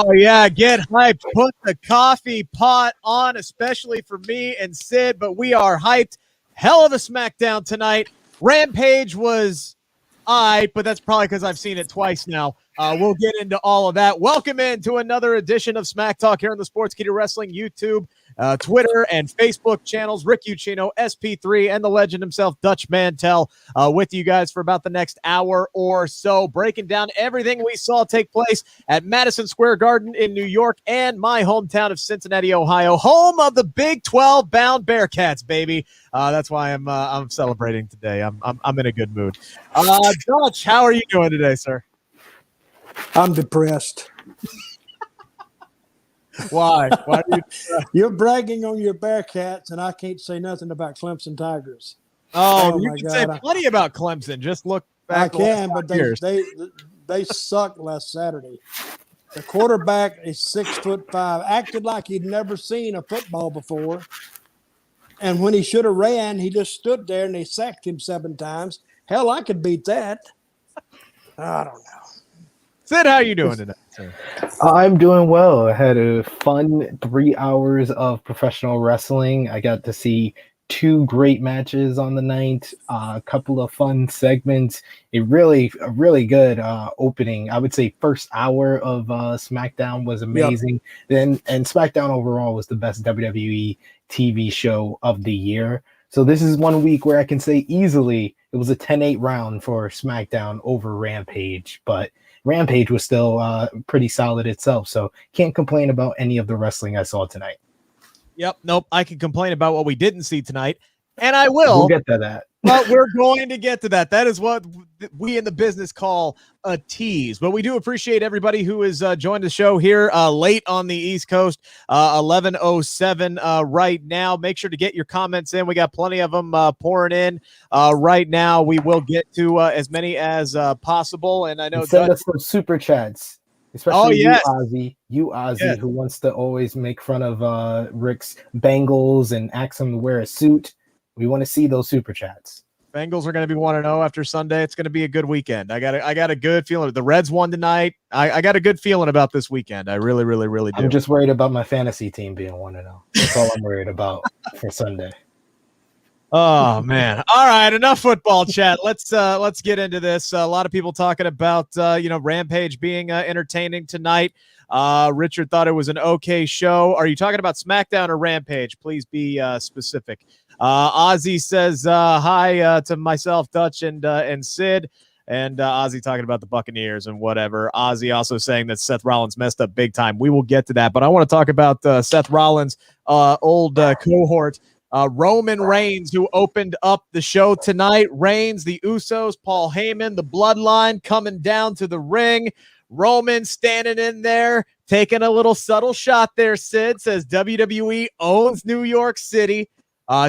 Oh, yeah. Get hyped. Put the coffee pot on, especially for me and Sid, but we are hyped. Hell of a SmackDown tonight. Rampage was but that's probably because I've seen it twice now. We'll get into all of that. Welcome in to another edition of Smack Talk here on the Sportskeeda Wrestling YouTube, Twitter, and Facebook channels. Rick Ucchino, SPIII, and the legend himself, Dutch Mantell, with you guys for about the next hour or so, breaking down everything we saw take place at Madison Square Garden in New York and my hometown of Cincinnati, Ohio, home of the Big 12 bound Bearcats, baby. That's why I'm celebrating today. I'm in a good mood. Dutch, how are you doing today, sir? I'm depressed. Why? Why are you You're bragging on your Bearcats, and I can't say nothing about Clemson Tigers. Oh you can say plenty about Clemson. Just look back. I can, but they sucked last Saturday. The quarterback is 6'5", acted like he'd never seen a football before. And when he should have ran, he just stood there and they sacked him 7 times. Hell, I could beat that. I don't know. Sid, how are you doing today, sir? I'm doing well. I had a fun 3 hours of professional wrestling. I got to see 2 great matches on the night, a couple of fun segments. A really good opening. I would say first hour of SmackDown was amazing. Yep. And SmackDown overall was the best WWE TV show of the year. So this is one week where I can say easily it was a 10-8 round for SmackDown over Rampage, but Rampage was still pretty solid itself, so can't complain about any of the wrestling I saw tonight. Yep, nope, I can complain about what we didn't see tonight, and I will. We'll get to that. But we're going to get to that. That is what we in the business call a tease. But we do appreciate everybody who has joined the show here late on the East Coast, 11:07 right now. Make sure to get your comments in. We got plenty of them pouring in right now. We will get to as many as possible. And I know send us some super chats, especially you, Ozzy, who wants to always make fun of Rick's Bengals and ask him to wear a suit. We want to see those super chats. Bengals are going to be 1-0 after Sunday. It's going to be a good weekend. I got a good feeling. The Reds won tonight. I got a good feeling about this weekend. I really do. I'm just worried about my fantasy team being 1-0. That's all I'm worried about for Sunday. Oh man. All right, enough football chat. Let's get into this. A lot of people talking about Rampage being entertaining tonight. Richard thought it was an okay show. Are you talking about SmackDown or Rampage? Please be specific. Ozzy says hi to myself, Dutch, and Sid. And Ozzy talking about the Buccaneers and whatever. Ozzy also saying that Seth Rollins messed up big time. We will get to that. But I want to talk about Seth Rollins' old cohort. Roman Reigns, who opened up the show tonight. Reigns, the Usos, Paul Heyman, the Bloodline coming down to the ring. Roman standing in there, taking a little subtle shot there, Sid. Says WWE owns New York City.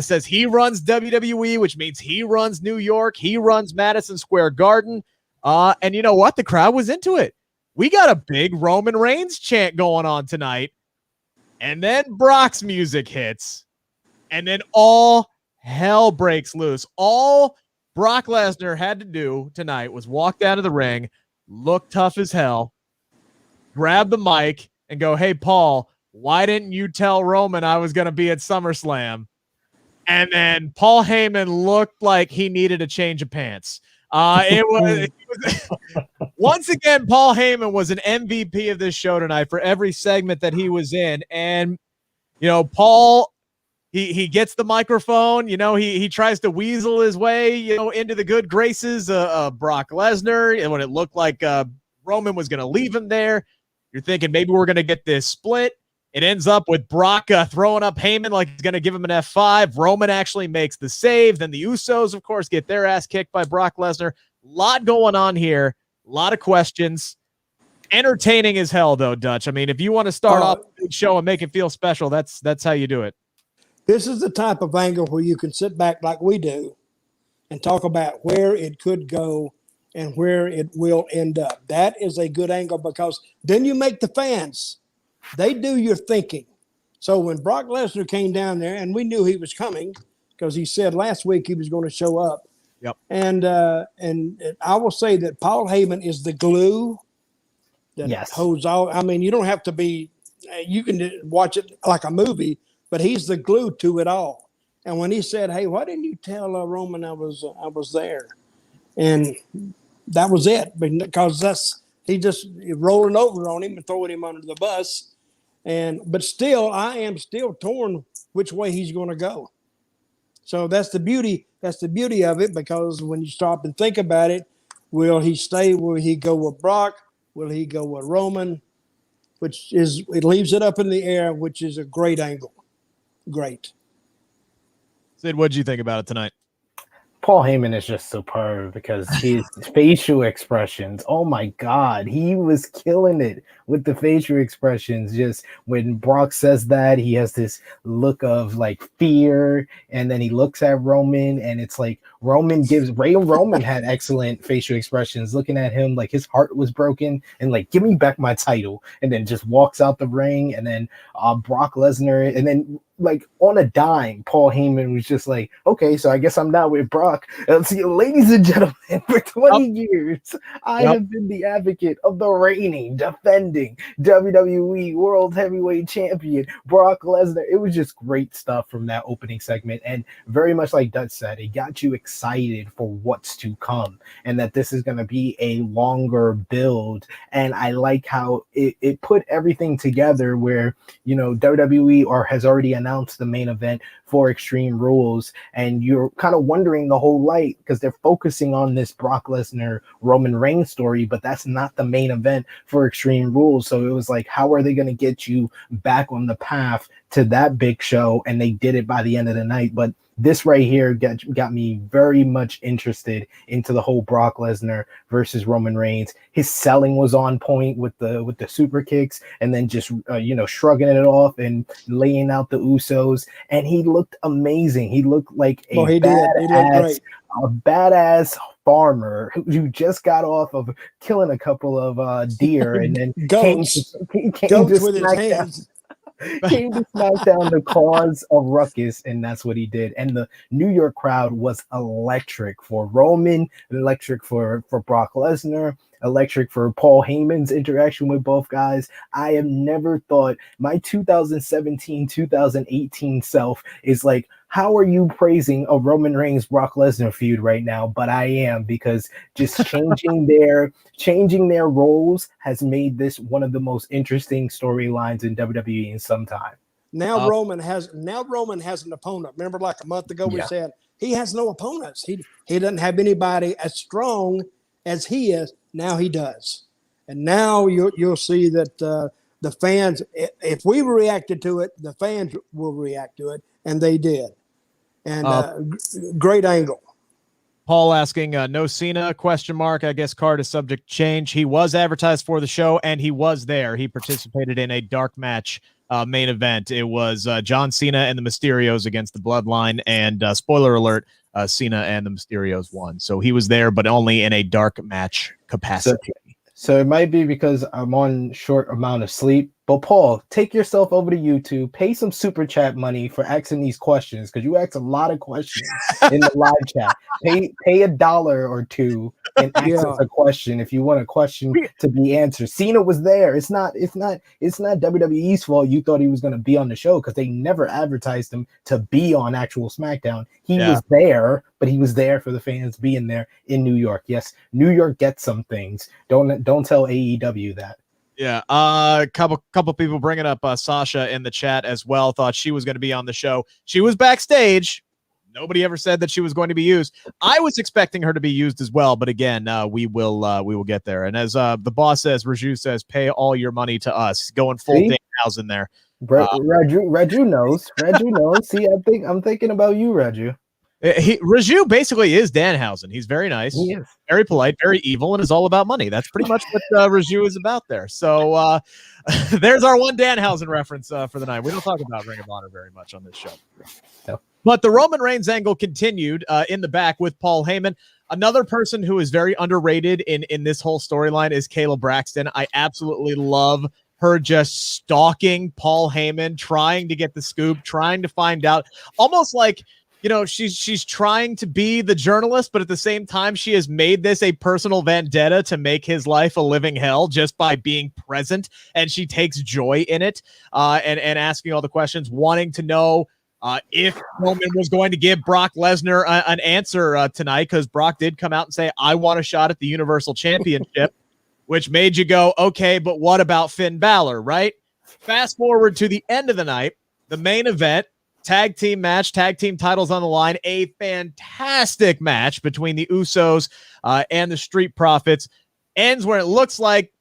Says he runs WWE, which means he runs New York. He runs Madison Square Garden. And you know what? The crowd was into it. We got a big Roman Reigns chant going on tonight. And then Brock's music hits. And then all hell breaks loose. All Brock Lesnar had to do tonight was walk down to the ring, look tough as hell, grab the mic, and go, "Hey, Paul, why didn't you tell Roman I was going to be at SummerSlam?" And then Paul Heyman looked like he needed a change of pants. It was once again, Paul Heyman was an MVP of this show tonight for every segment that he was in. And, Paul, he gets the microphone, he tries to weasel his way, into the good graces of Brock Lesnar. And when it looked like Roman was going to leave him there, you're thinking maybe we're going to get this split. It ends up with Brock throwing up Heyman like he's going to give him an F5. Roman actually makes the save. Then the Usos, of course, get their ass kicked by Brock Lesnar. A lot going on here. A lot of questions. Entertaining as hell, though, Dutch. I mean, if you want to start off a big show and make it feel special, that's how you do it. This is the type of angle where you can sit back like we do and talk about where it could go and where it will end up. That is a good angle because then you make the fans. They do your thinking. So when Brock Lesnar came down there, and we knew he was coming because he said last week he was going to show up. Yep. And I will say that Paul Heyman is the glue that Yes. holds all. I mean, you don't have to be. You can watch it like a movie, but he's the glue to it all. And when he said, "Hey, why didn't you tell Roman I was there?" and that was it, because he just rolling over on him and throwing him under the bus. But still, I am still torn which way he's going to go. So that's the beauty. That's the beauty of it, because when you stop and think about it, will he stay? Will he go with Brock? Will he go with Roman? It leaves it up in the air, which is a great angle. Great. Sid, what did you think about it tonight? Paul Heyman is just superb because his facial expressions, oh my God, he was killing it with the facial expressions. Just when Brock says that, he has this look of like fear, and then he looks at Roman, and it's like Roman had excellent facial expressions, looking at him like his heart was broken and like, give me back my title, and then just walks out the ring. And then Brock Lesnar, and then like on a dime, Paul Heyman was just like, okay, so I guess I'm not with Brock. See, ladies and gentlemen, for 20 years, I have been the advocate of the reigning, defending WWE World Heavyweight Champion, Brock Lesnar. It was just great stuff from that opening segment. And very much like Dutch said, it got you excited for what's to come, and that this is going to be a longer build. And I like how it put everything together where, you know, WWE has already announced the main event for Extreme Rules, and you're kind of wondering the whole light because they're focusing on this Brock Lesnar Roman Reigns story, but that's not the main event for Extreme Rules. So it was like, how are they going to get you back on the path to that big show? And they did it by the end of the night. But this right here got me very much interested into the whole Brock Lesnar versus Roman Reigns. His selling was on point with the super kicks, and then just shrugging it off and laying out the Usos. And he looked amazing. He looked like a badass farmer who just got off of killing a couple of deer and then goats with his hands. Came to SmackDown to cause a ruckus, and that's what he did. And the New York crowd was electric for Roman, electric for Brock Lesnar, electric for Paul Heyman's interaction with both guys. I have never thought my 2017-2018 self is like, how are you praising a Roman Reigns Brock Lesnar feud right now? But I am, because just changing their roles has made this one of the most interesting storylines in WWE in some time. Now Roman has an opponent. Remember, like a month ago, we said he has no opponents. He doesn't have anybody as strong as he is. Now he does, and now you'll see that the fans, if we reacted to it, the fans will react to it, and they did. And great angle. Paul asking, no Cena, question mark. I guess card is subject to change. He was advertised for the show, and he was there. He participated in a dark match main event. It was John Cena and the Mysterios against the Bloodline, and spoiler alert, Cena and the Mysterios won. So he was there, but only in a dark match capacity. So it might be because I'm on short amount of sleep. But Paul, take yourself over to YouTube, pay some super chat money for asking these questions, because you asked a lot of questions in the live chat. Pay $1 or $2 and ask a question if you want a question to be answered. Cena was there. It's not WWE's fault you thought he was going to be on the show, because they never advertised him to be on actual SmackDown. He was there, but he was there for the fans being there in New York. Yes, New York gets some things. Don't tell AEW that. Yeah, couple people bringing up Sasha in the chat as well. Thought she was going to be on the show. She was backstage. Nobody ever said that she was going to be used. I was expecting her to be used as well, but again, we will get there. And as the boss says, Raju says, pay all your money to us. Going full Danhausen there. Raju knows. Raju knows. See, I'm thinking about you, Raju. Raju basically is Danhausen. He's very nice, very polite, very evil, and is all about money. That's pretty much what Raju is about there. So there's our one Danhausen reference for the night. We don't talk about Ring of Honor very much on this show. No. But the Roman Reigns angle continued in the back with Paul Heyman. Another person who is very underrated in this whole storyline is Kayla Braxton. I absolutely love her just stalking Paul Heyman, trying to get the scoop, trying to find out, almost like she's trying to be the journalist, but at the same time, she has made this a personal vendetta to make his life a living hell just by being present. And she takes joy in it, and asking all the questions, wanting to know if Roman was going to give Brock Lesnar an answer tonight, because Brock did come out and say, I want a shot at the Universal Championship, which made you go, okay, but what about Finn Balor, right? Fast forward to the end of the night, the main event, tag team match, tag team titles on the line, a fantastic match between the Usos and the Street Profits. Ends where it looks like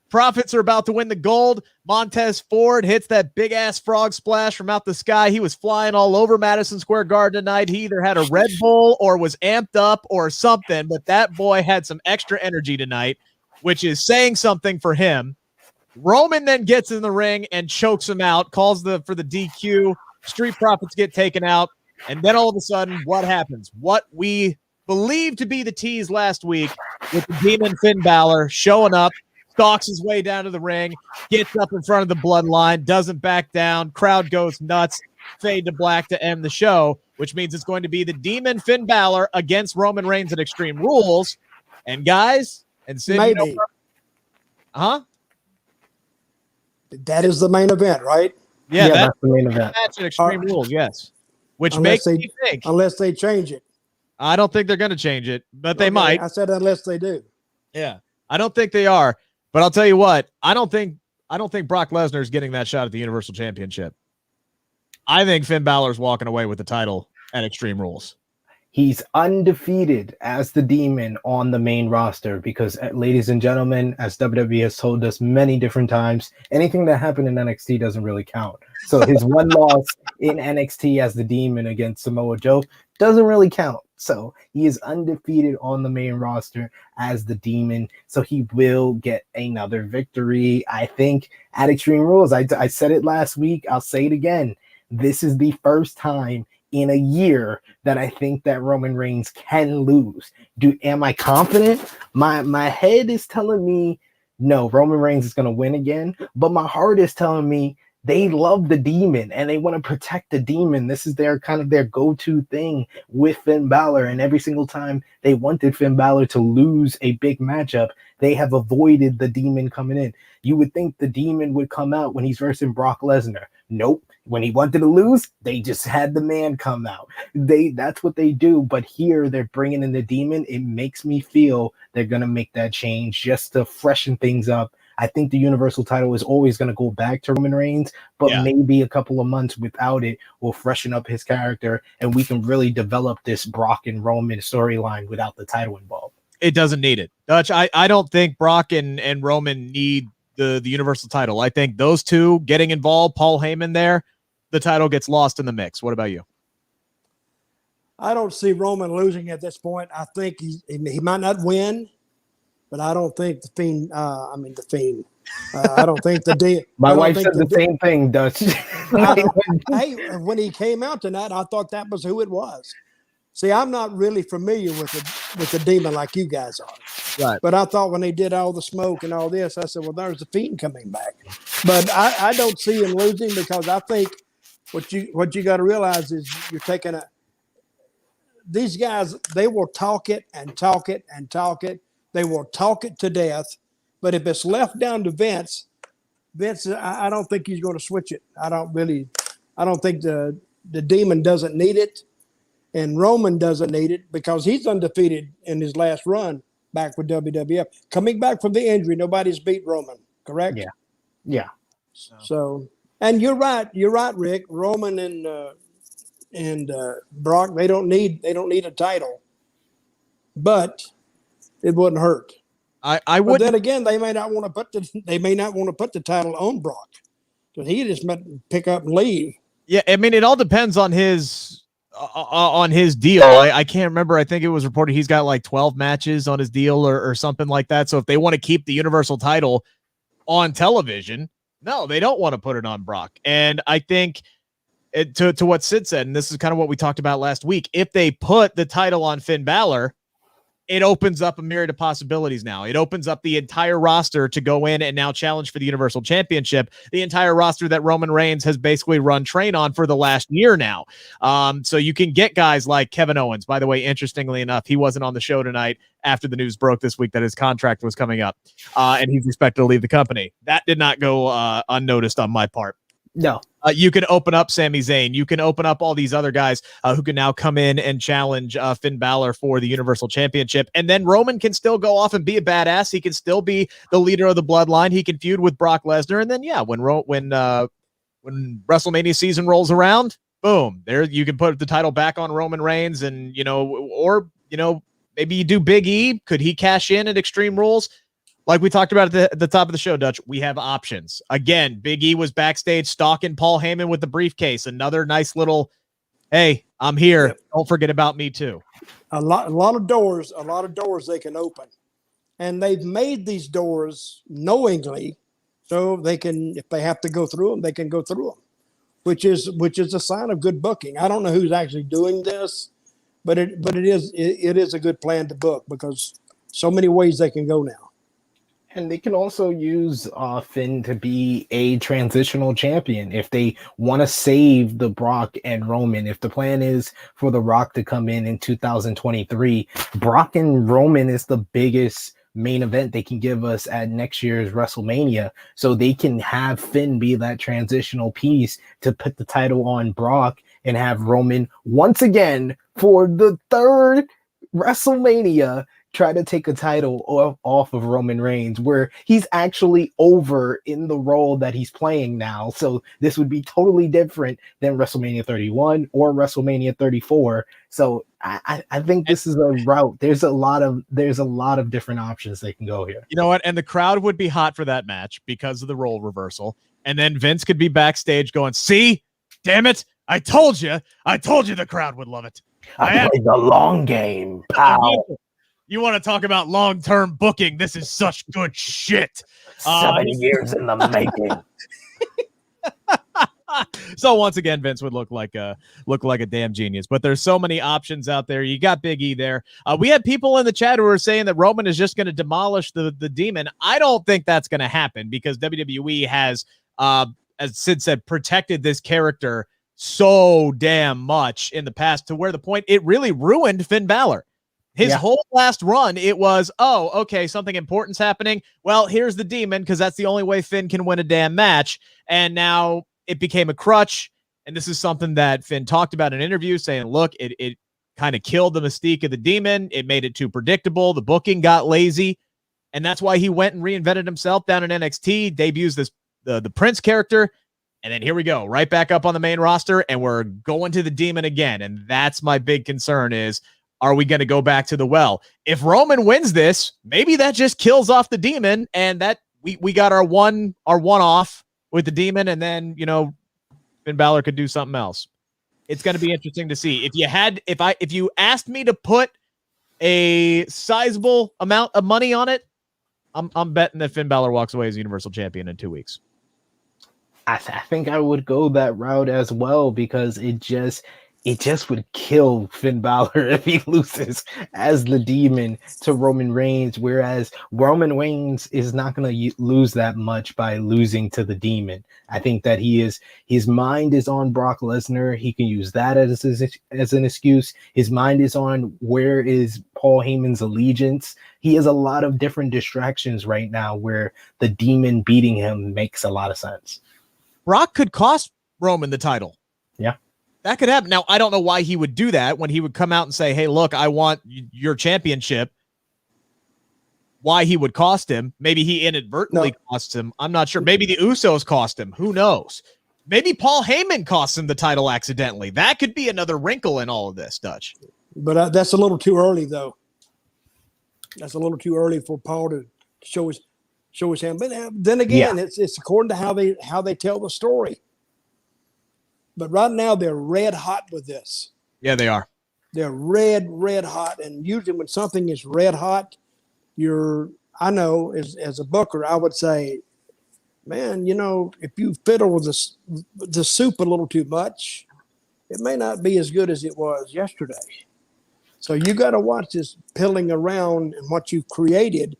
Profits are about to win the gold. Montez Ford hits that big-ass frog splash from out the sky. He was flying all over Madison Square Garden tonight. He either had a Red Bull or was amped up or something, but that boy had some extra energy tonight, which is saying something for him. Roman then gets in the ring and chokes him out, calls for the DQ. Street Profits get taken out, and then all of a sudden, what happens? What we believe to be the tease last week with the Demon Finn Balor showing up, stalks his way down to the ring, gets up in front of the bloodline, doesn't back down, crowd goes nuts, fade to black to end the show, which means it's going to be the Demon Finn Balor against Roman Reigns at Extreme Rules. And guys, and Sid, maybe. That is the main event, right? Yeah, that's the main event. Match at Extreme Rules, yes. Which makes me think. Unless they change it. I don't think they're going to change it, but they might. I said unless they do. Yeah, I don't think they are. But I'll tell you what, I don't think Brock Lesnar is getting that shot at the Universal Championship. I think Finn Balor's walking away with the title at Extreme Rules. He's undefeated as the Demon on the main roster because, ladies and gentlemen, as WWE has told us many different times, anything that happened in NXT doesn't really count. So his one loss in NXT as the Demon against Samoa Joe doesn't really count. So he is undefeated on the main roster as the Demon. So he will get another victory, I think, at Extreme Rules. I said it last week. I'll say it again. This is the first time in a year that I think that Roman Reigns can lose. Am I confident? My head is telling me no, Roman Reigns is going to win again, but my heart is telling me they love the Demon and they want to protect the Demon. This is their kind of their go-to thing with Finn Balor, and every single time they wanted Finn Balor to lose a big matchup, they have avoided the Demon coming in. You would think the Demon would come out when he's versing Brock Lesnar. Nope. When he wanted to lose, they just had the man come out. That's what they do. But here they're bringing in the Demon. It makes me feel they're going to make that change just to freshen things up. I think the Universal title is always going to go back to Roman Reigns, but maybe a couple of months without it will freshen up his character, and we can really develop this Brock and Roman storyline without the title involved. It doesn't need it. Dutch, I don't think Brock and Roman need the Universal title. I think those two getting involved, Paul Heyman there, the title gets lost in the mix. What about you? I don't see Roman losing at this point. I think he might not win, but I don't think the Fiend. The Fiend. I don't think the My wife said the same thing, Dutch. Hey, when he came out tonight, I thought that was who it was. See, I'm not really familiar with the Demon like you guys are. Right. But I thought when they did all the smoke and all this, I said, well, there's the Fiend coming back. But I don't see him losing because I think what you got to realize is you're taking these guys, they will talk it and talk it and talk it. They will talk it to death. But if it's left down to Vince, I don't think he's going to switch it. I don't think the Demon doesn't need it. And Roman doesn't need it because he's undefeated in his last run back with WWF. Coming back from the injury, nobody's beat Roman, correct? Yeah. So, and you're right, Rick. Roman and Brock, they don't need a title, but it wouldn't hurt. I would. But then again, they may not want to put the title on Brock because he just meant to pick up and leave. Yeah, I mean, it all depends on his deal. I can't remember. I think it was reported he's got like 12 matches on his deal or something like that. So if they want to keep the Universal title on television, no, they don't want to put it on Brock. And I think to what Sid said, and this is kind of what we talked about last week, if they put the title on Finn Balor, it opens up a myriad of possibilities now. It opens up the entire roster to go in and now challenge for the Universal Championship, the entire roster that Roman Reigns has basically run train on for the last year now. So you can get guys like Kevin Owens. By the way, interestingly enough, he wasn't on the show tonight after the news broke this week that his contract was coming up, and he's expected to leave the company. That did not go unnoticed on my part. No. You can open up Sami Zayn. You can open up all these other guys who can now come in and challenge Finn Balor for the Universal Championship. And then Roman can still go off and be a badass. He can still be the leader of the bloodline. He can feud with Brock Lesnar. And then, yeah, when WrestleMania season rolls around, boom, there you can put the title back on Roman Reigns. And, maybe you do Big E. Could he cash in at Extreme Rules? Like we talked about at the top of the show, Dutch, we have options. Again, Big E was backstage stalking Paul Heyman with the briefcase. Another nice little, hey, I'm here. Yep. Don't forget about me too. A lot of doors they can open. And they've made these doors knowingly so they can, if they have to go through them, they can go through them, which is a sign of good booking. I don't know who's actually doing this, but it is a good plan to book because so many ways they can go now. And they can also use Finn to be a transitional champion if they want to save the Brock and Roman. If the plan is for the Rock to come in 2023, Brock and Roman is the biggest main event they can give us at next year's WrestleMania. So they can have Finn be that transitional piece to put the title on Brock and have Roman once again for the third WrestleMania try to take a title off of Roman Reigns, where he's actually over in the role that he's playing now. So this would be totally different than WrestleMania 31 or WrestleMania 34. So I think this is a route. There's a lot of different options they can go here. You know what? And the crowd would be hot for that match because of the role reversal. And then Vince could be backstage going, "See, damn it, I told you the crowd would love it. I played the long game, pal." You want to talk about long-term booking? This is such good shit. 7 years in the making. So once again, Vince would look like a damn genius. But there's so many options out there. You got Big E there. We had people in the chat who were saying that Roman is just going to demolish the Demon. I don't think that's going to happen because WWE has, as Sid said, protected this character so damn much in the past to where the point it really ruined Finn Balor. His whole last run, it was, oh, okay, something important's happening. Well, here's the Demon because that's the only way Finn can win a damn match. And now it became a crutch. And this is something that Finn talked about in an interview saying, look, it kind of killed the mystique of the Demon. It made it too predictable. The booking got lazy. And that's why he went and reinvented himself down in NXT, debuts the Prince character. And then here we go, right back up on the main roster. And we're going to the Demon again. And that's my big concern is, are we going to go back to the well? If Roman wins this, maybe that just kills off the Demon, and that we got our one off with the Demon, and then Finn Balor could do something else. It's going to be interesting to see. If you asked me to put a sizable amount of money on it, I'm betting that Finn Balor walks away as Universal Champion in 2 weeks. I think I would go that route as well because it just would kill Finn Balor if he loses as the Demon to Roman Reigns, whereas Roman Reigns is not going to lose that much by losing to the Demon. I think that his mind is on Brock Lesnar. He can use that as an excuse. His mind is on where is Paul Heyman's allegiance. He has a lot of different distractions right now where the Demon beating him makes a lot of sense. Brock could cost Roman the title. Yeah. That could happen. Now, I don't know why he would do that when he would come out and say, hey, look, I want your championship. Why he would cost him. Maybe he inadvertently costs him. I'm not sure. Maybe the Usos cost him. Who knows? Maybe Paul Heyman costs him the title accidentally. That could be another wrinkle in all of this, Dutch. But that's a little too early, though. That's a little too early for Paul to show his hand. But then again, it's according to how they tell the story. But right now they're red hot with this. Yeah, they are. They're red hot. And usually when something is red hot, I know as a booker, I would say, man, if you fiddle with the soup a little too much, it may not be as good as it was yesterday. So you got to watch this pilling around and what you've created,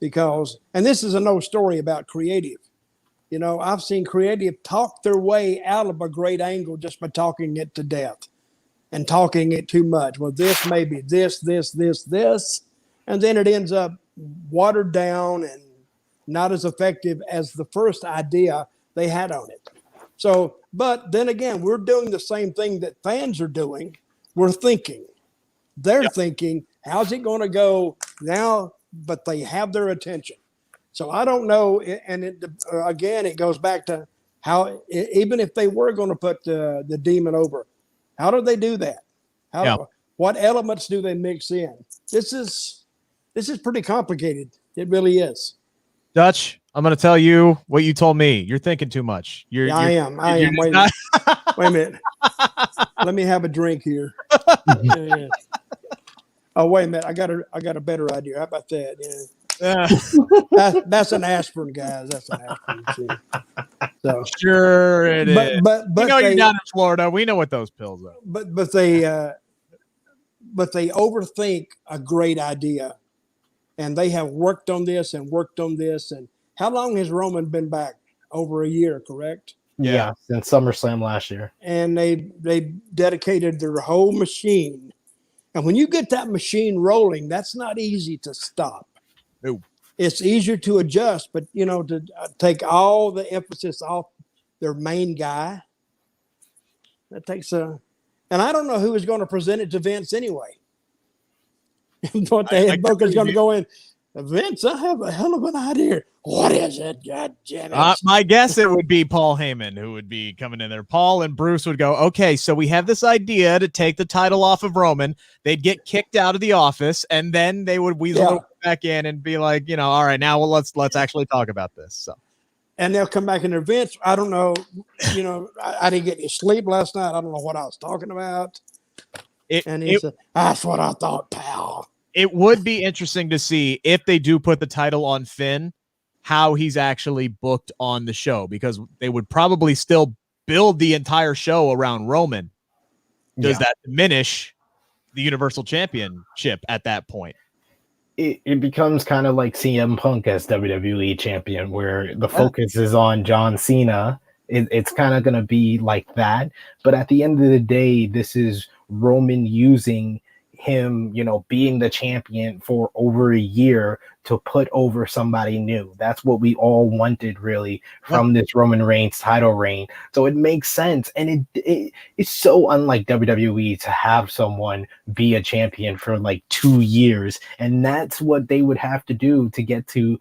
because, and this is an old story about creative. You know, I've seen creative talk their way out of a great angle just by talking it to death and talking it too much. Well, this may be this, and then it ends up watered down and not as effective as the first idea they had on it. So, but then again, we're doing the same thing that fans are doing. We're thinking. They're thinking, how's it going to go now? But they have their attention. So I don't know. And again, it goes back to how, even if they were going to put the demon over, how do they do that? What elements do they mix in? This is pretty complicated. It really is. Dutch, I'm going to tell you what you told me. You're thinking too much. I am. Wait a minute. Let me have a drink here. Yeah. Oh, wait a minute. I got a better idea. How about that? Yeah. That's an aspirin, guys. That's an aspirin. So sure it is. But you know, you're down in Florida. We know what those pills are. But they overthink a great idea, and they have worked on this. And how long has Roman been back? Over a year, correct? Yeah, since SummerSlam last year. And they dedicated their whole machine. And when you get that machine rolling, that's not easy to stop. No. It's easier to adjust, but, you know, to take all the emphasis off their main guy, that takes and I don't know who is going to present it to Vince anyway. But the head book is going to go in, Vince, I have a hell of an idea. What is it? God damn it. My guess it would be Paul Heyman who would be coming in there. Paul and Bruce would go, okay, so we have this idea to take the title off of Roman. They'd get kicked out of the office, and then they would weasel back in and be like, you know, all right, now let's actually talk about this. So, and they'll come back in their Vince. I don't know. You know, I didn't get any sleep last night. I don't know what I was talking about. And he said, that's what I thought, pal. It would be interesting to see if they do put the title on Finn, how he's actually booked on the show, because they would probably still build the entire show around Roman. Does that diminish the Universal Championship at that point? It becomes kind of like CM Punk as WWE champion, where the focus is on John Cena. It's kind of going to be like that. But at the end of the day, this is Roman using him, you know, being the champion for over a year to put over somebody new. That's what we all wanted, really, from this Roman Reigns title reign. So it makes sense. And it's so unlike WWE to have someone be a champion for like 2 years. And that's what they would have to do to get to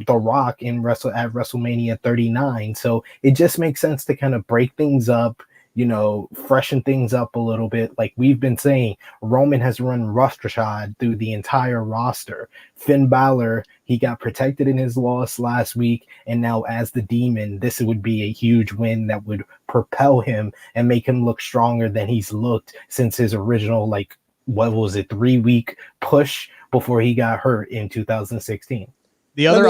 The Rock at WrestleMania 39. So it just makes sense to kind of break things up, you know, freshen things up a little bit. Like we've been saying, Roman has run roughshod through the entire roster. Finn Balor, he got protected in his loss last week, and now as the Demon, this would be a huge win that would propel him and make him look stronger than he's looked since his original, like, what was it, 3-week push before he got hurt in 2016. The other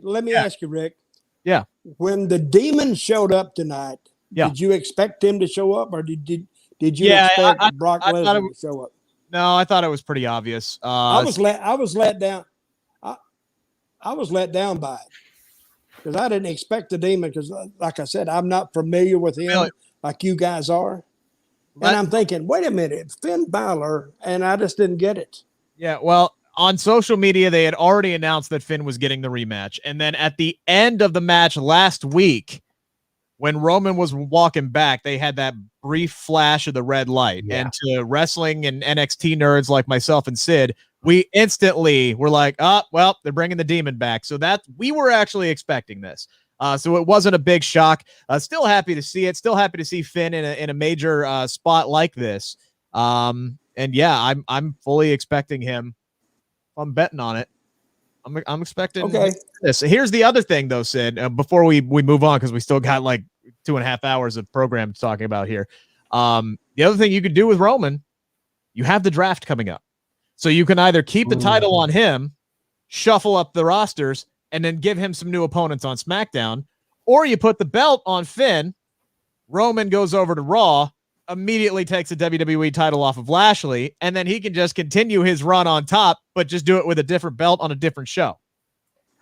let me ask you, Rick. Yeah. When the Demon showed up tonight, did you expect him to show up, or did you expect Brock Lesnar to show up? No, I thought it was pretty obvious. I was let down. I was let down by it because I didn't expect the Demon, because, like I said, I'm not familiar with him like you guys are. And I'm thinking, wait a minute, Finn Balor, and I just didn't get it. Yeah, well, on social media, they had already announced that Finn was getting the rematch. And then at the end of the match last week, when Roman was walking back, they had that brief flash of the red light. Yeah. And to wrestling and NXT nerds like myself and Sid, we instantly were like, oh, well, they're bringing the Demon back. So that we were actually expecting this. So it wasn't a big shock. Still happy to see it. Still happy to see Finn in a major spot like this. And yeah, I'm fully expecting him. I'm betting on it. I'm expecting this. Here's the other thing, though, Sid, before we move on, because we still got like 2.5 hours of program talking about here. The other thing you could do with Roman, you have the draft coming up. So you can either keep the title on him, shuffle up the rosters, and then give him some new opponents on SmackDown, or you put the belt on Finn, Roman goes over to Raw, immediately takes the WWE title off of Lashley, and then he can just continue his run on top, but just do it with a different belt on a different show.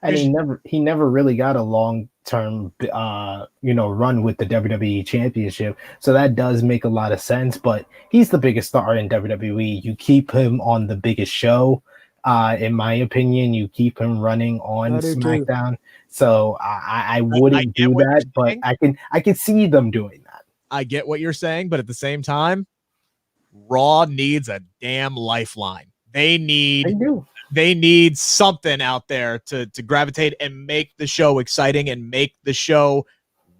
And he never really got a long-term, run with the WWE Championship. So that does make a lot of sense. But he's the biggest star in WWE. You keep him on the biggest show. In my opinion, you keep him running on SmackDown. Too. So I wouldn't do that, but I can see them doing that. I get what you're saying, but at the same time, Raw needs a damn lifeline. They need something out there to gravitate and make the show exciting and make the show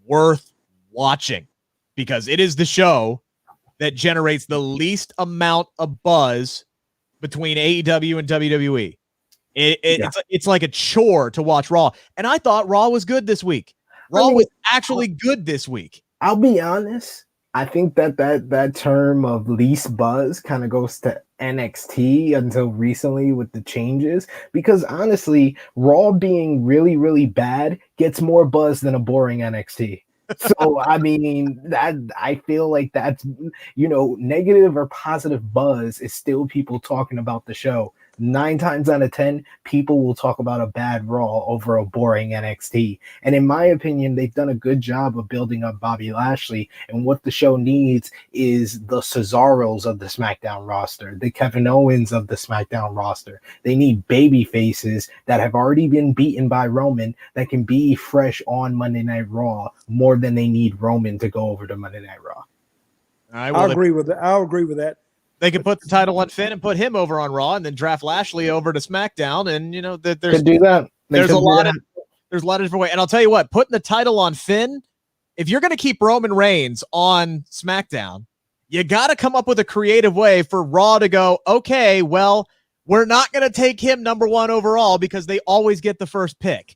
worth watching, because it is the show that generates the least amount of buzz between AEW and WWE. It's like a chore to watch Raw. And I thought Raw was good this week. Raw was actually good this week. I'll be honest. I think that term of least buzz kind of goes to NXT until recently with the changes, because honestly, Raw being really, really bad gets more buzz than a boring NXT. So, I mean, I feel like that's, negative or positive buzz is still people talking about the show. 9 times out of 10, people will talk about a bad Raw over a boring NXT. And in my opinion, they've done a good job of building up Bobby Lashley. And what the show needs is the Cesaros of the SmackDown roster, the Kevin Owens of the SmackDown roster. They need baby faces that have already been beaten by Roman that can be fresh on Monday Night Raw more than they need Roman to go over to Monday Night Raw. I agree with that. I'll agree with that. They could put the title on Finn and put him over on Raw, and then draft Lashley over to SmackDown. And could do that. There's a lot of different ways. And I'll tell you what, putting the title on Finn, if you're going to keep Roman Reigns on SmackDown, you got to come up with a creative way for Raw to go, okay, well, we're not going to take him number 1 overall because they always get the first pick.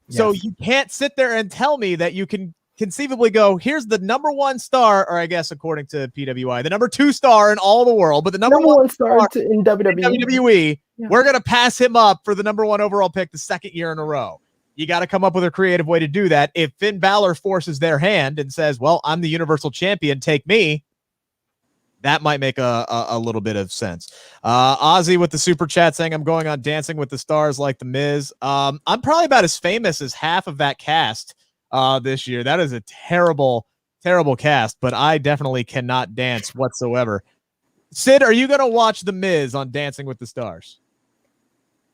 Yes. So you can't sit there and tell me that you can conceivably go, here's the number 1 star, or I guess according to PWI, the number 2 star in all the world, but the number 1 star in WWE. Yeah. We're going to pass him up for the number 1 overall pick the second year in a row. You got to come up with a creative way to do that. If Finn Balor forces their hand and says, well, I'm the Universal Champion, take me, that might make a little bit of sense. Ozzy with the super chat saying, I'm going on Dancing with the Stars like The Miz. I'm probably about as famous as half of that cast this year. That is a terrible cast, but I definitely cannot dance whatsoever. Sid, are you going to watch The Miz on Dancing with the Stars?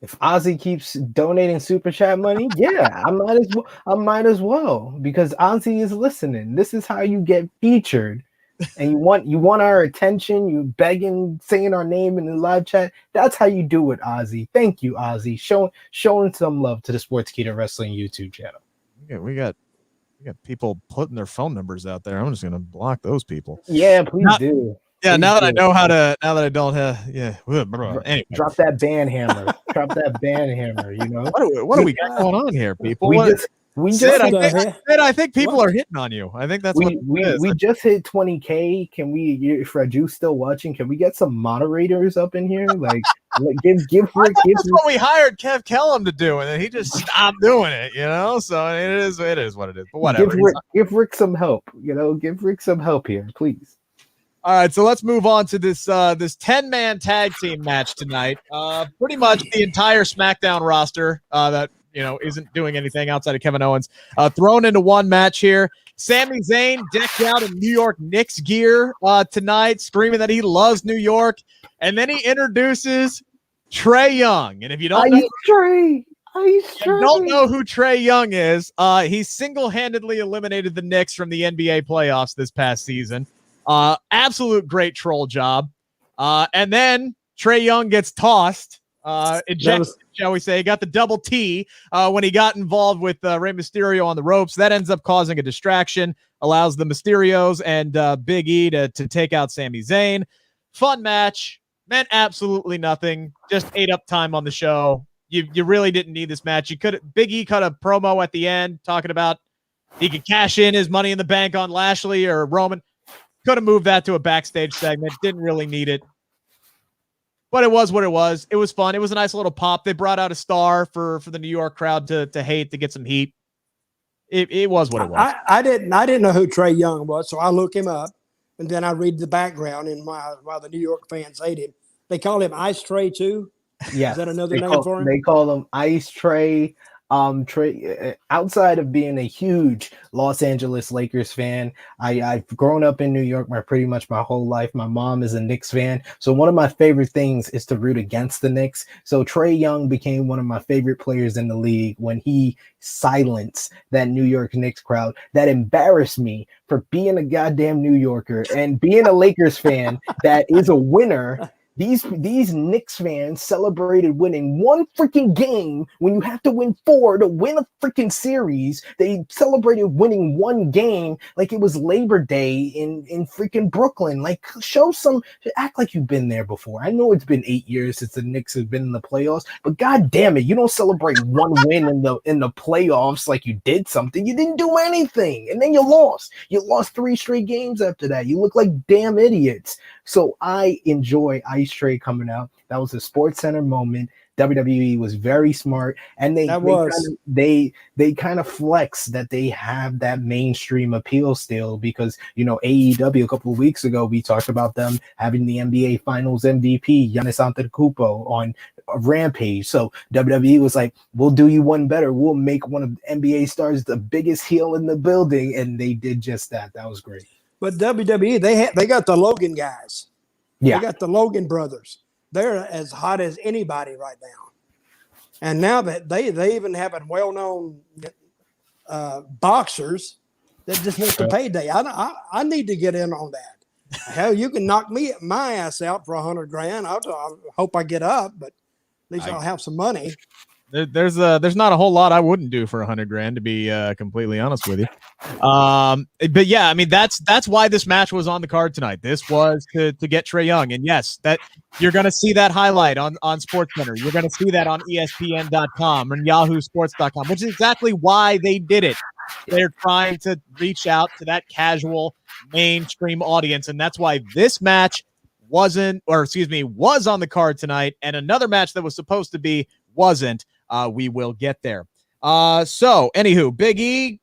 If Ozzy keeps donating super chat money, yeah, I might as well, because Ozzy is listening. This is how you get featured. And you want our attention, you begging, saying our name in the live chat. That's how you do it, Ozzy. Thank you, Ozzy. Showing some love to the Sportskeeda Wrestling YouTube channel. Yeah, we got people putting their phone numbers out there. I'm just gonna block those people. Yeah, please do. Yeah, please now that do. I know how to, now that I don't have, Anyway. Drop that ban hammer. Drop that ban hammer. What do we got going on here, people? I think people are hitting on you. I think that's what we just hit 20K. Can we, for you still watching, can we get some moderators up in here? Like give Rick. That's what we hired Kev Kellum to do, and then he just stopped doing it. So it is what it is. But whatever. Give Rick some help. Give Rick some help here, please. All right, so let's move on to this 10-man tag team match tonight. Pretty much the entire SmackDown roster that isn't doing anything outside of Kevin Owens thrown into one match here. Sami Zayn decked out in New York Knicks gear tonight, screaming that he loves New York, and then he introduces Trae Young. And if you don't know who Trae Young is, he single-handedly eliminated the Knicks from the NBA playoffs this past season. Absolute great troll job. And then Trae Young gets tossed, ejected, shall we say, got the double T when he got involved with Rey Mysterio on the ropes. That ends up causing a distraction, allows the Mysterios and Big E to take out Sami Zayn. Fun match, meant absolutely nothing, just ate up time on the show. You really didn't need this match. Big E cut a promo at the end talking about he could cash in his Money in the Bank on Lashley or Roman. Could have moved that to a backstage segment. Didn't really need it. But it was what it was. It was fun. It was a nice little pop. They brought out a star for the New York crowd to hate, to get some heat. It was what it was. I didn't know who Trae Young was, so I looked him up. And then I read the background and why the New York fans hate him. They call him Ice Trae too. Yeah, Is that another name for him? They call him Ice Trae. Trae, outside of being a huge Los Angeles Lakers fan, I've grown up in New York pretty much my whole life. My mom is a Knicks fan, so one of my favorite things is to root against the Knicks. So Trae Young became one of my favorite players in the league when he silenced that New York Knicks crowd that embarrassed me for being a goddamn New Yorker and being a Lakers fan that is a winner. These Knicks fans celebrated winning one freaking game when you have to win 4 to win a freaking series. They celebrated winning one game like it was Labor Day in freaking Brooklyn. Like, act like you've been there before. I know it's been 8 years since the Knicks have been in the playoffs, but god damn it, you don't celebrate one win in the playoffs like you did something. You didn't do anything, and then you lost. You lost 3 straight games after that. You look like damn idiots. So I enjoy Ice Trae coming out. That was a Sports Center moment. WWE was very smart, and they kind of flex that they have that mainstream appeal still, because AEW a couple of weeks ago we talked about them having the NBA Finals MVP Giannis Antetokounmpo on Rampage. So WWE was like, we'll do you one better. We'll make one of NBA stars the biggest heel in the building, and they did just that. That was great. But WWE, they got the Logan guys. Yeah. They got the Logan brothers. They're as hot as anybody right now. And now that they even have well-known boxers that just want the payday. I need to get in on that. Hell, you can knock my ass out for $100,000. I hope I get up, but at least I'll have some money. There's not a whole lot I wouldn't do for $100,000, to be completely honest with you. But yeah, I mean that's why this match was on the card tonight. This was to get Trae Young, and yes, that you're going to see that highlight on SportsCenter. You're going to see that on ESPN.com and YahooSports.com, which is exactly why they did it. They're trying to reach out to that casual mainstream audience, and that's why this match was on the card tonight, and another match that was supposed to be wasn't. We will get there. So, anywho, Big E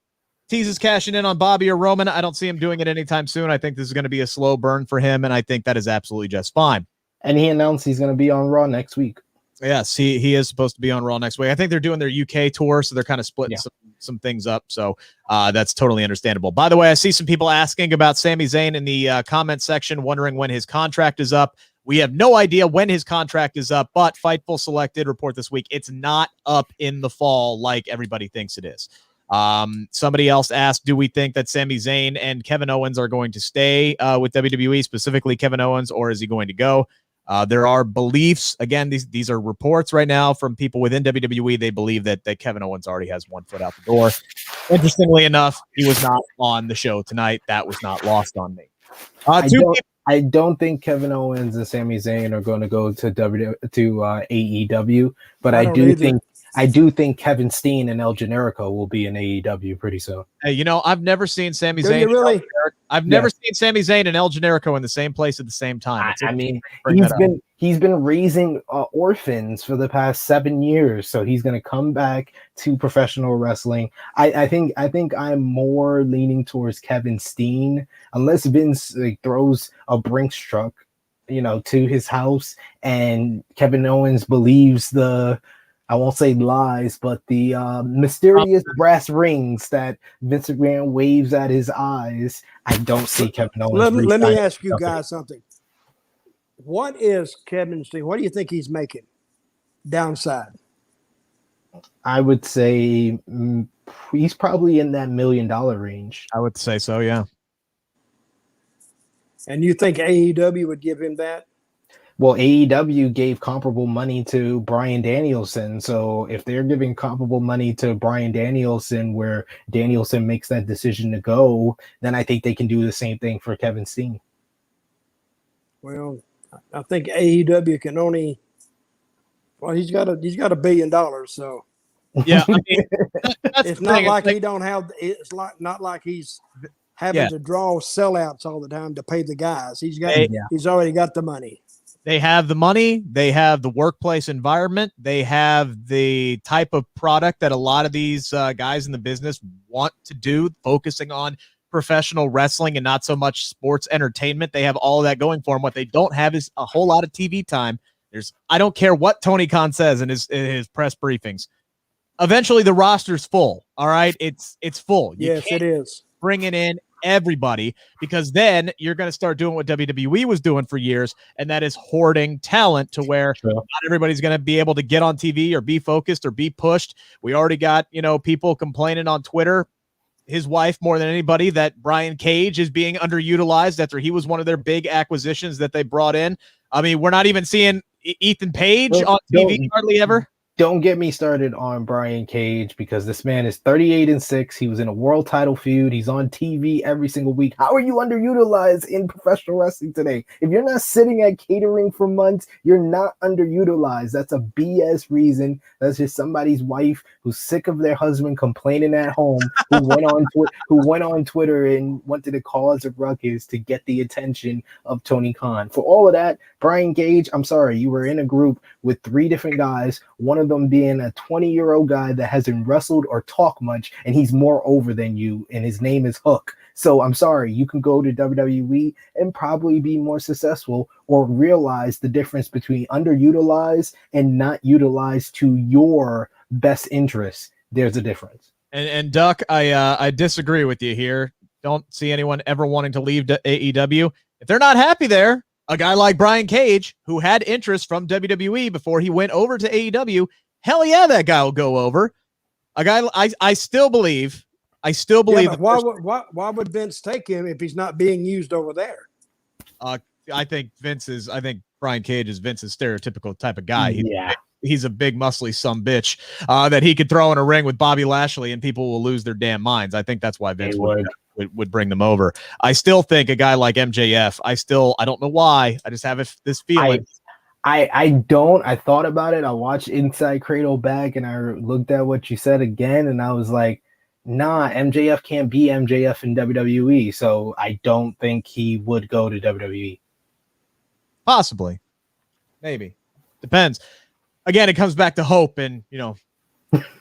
teases cashing in on Bobby or Roman. I don't see him doing it anytime soon. I think this is going to be a slow burn for him, and I think that is absolutely just fine. And he announced he's going to be on Raw next week. Yes, he is supposed to be on Raw next week. I think they're doing their UK tour, so they're kind of splitting some things up. So that's totally understandable. By the way, I see some people asking about Sami Zayn in the comment section, wondering when his contract is up. We have no idea when his contract is up, but Fightful Selected report this week it's not up in the fall like everybody thinks it is. Somebody else asked, do we think that Sami Zayn and Kevin Owens are going to stay with WWE, specifically Kevin Owens, or is he going to go? There are beliefs. Again, these are reports right now from people within WWE. They believe that Kevin Owens already has one foot out the door. Interestingly enough, he was not on the show tonight. That was not lost on me. I don't think Kevin Owens and Sami Zayn are going to go to AEW, but I do think Kevin Steen and El Generico will be in AEW pretty soon. Hey, I've never seen Sami Zayn. Really? I've never seen Sami Zayn and El Generico in the same place at the same time. He's been raising orphans for the past 7 years, so he's going to come back to professional wrestling. I think I'm more leaning towards Kevin Steen, unless Vince throws a Brinks truck, to his house, and Kevin Owens believes I won't say lies, but the mysterious brass rings that Vince McMahon waves at his eyes. I don't see Kevin Owens. Let me ask you guys something. What is Kevin Steen? What do you think he's making downside? I would say he's probably in that $1 million range. I would say so, yeah. And you think AEW would give him that? Well, AEW gave comparable money to Bryan Danielson. So if they're giving comparable money to Bryan Danielson, where Danielson makes that decision to go, then I think they can do the same thing for Kevin Steen. Well, I think AEW can only. Well, he's got $1 billion, so yeah. I mean, it's not like he don't have. It's not like he's having to draw sellouts all the time to pay the guys. He's already got the money. They have the money. They have the workplace environment. They have the type of product that a lot of these guys in the business want to do, focusing on professional wrestling and not so much sports entertainment. They have all of that going for them. What they don't have is a whole lot of TV time. I don't care what Tony Khan says in his press briefings. Eventually the roster's full. All right. It's full. Yes, it is. Bringing in everybody, because then you're going to start doing what WWE was doing for years, and that is hoarding talent to where not everybody's going to be able to get on TV or be focused or be pushed. We already got, people complaining on Twitter, his wife more than anybody, that Brian Cage is being underutilized after he was one of their big acquisitions that they brought in. I mean, we're not even seeing Ethan Page on TV hardly ever. Don't get me started on Brian Cage, because this man is 38-6. He was in a world title feud. He's on TV every single week. How are you underutilized in professional wrestling today? If you're not sitting at catering for months, you're not underutilized. That's a BS reason. That's just somebody's wife who's sick of their husband complaining at home, who went on Twitter and wanted to cause a ruckus to get the attention of Tony Khan. For all of that, Brian Cage, I'm sorry, you were in a group with 3 different guys, one of them being a 20-year-old guy that hasn't wrestled or talked much, and he's more over than you, and his name is Hook. So I'm sorry, you can go to WWE and probably be more successful, or realize the difference between underutilized and not utilized to your best interests. There's a difference. And Duck, I disagree with you here. Don't see anyone ever wanting to leave AEW. If they're not happy there, a guy like Brian Cage, who had interest from WWE before he went over to AEW, hell yeah, that guy will go over. A guy, I still believe. Yeah, why would Vince take him if he's not being used over there? I think Brian Cage is Vince's stereotypical type of guy. He's a big, muscly sumbitch that he could throw in a ring with Bobby Lashley and people will lose their damn minds. I think that's why Vince would bring them over. I still think a guy like MJF, I don't know why. I just have this feeling. I thought about it. I watched Inside Cradle back and I looked at what you said again, and I was like, nah, MJF can't be MJF in WWE. So I don't think he would go to WWE. Possibly. Maybe. Depends. Again, it comes back to hope and,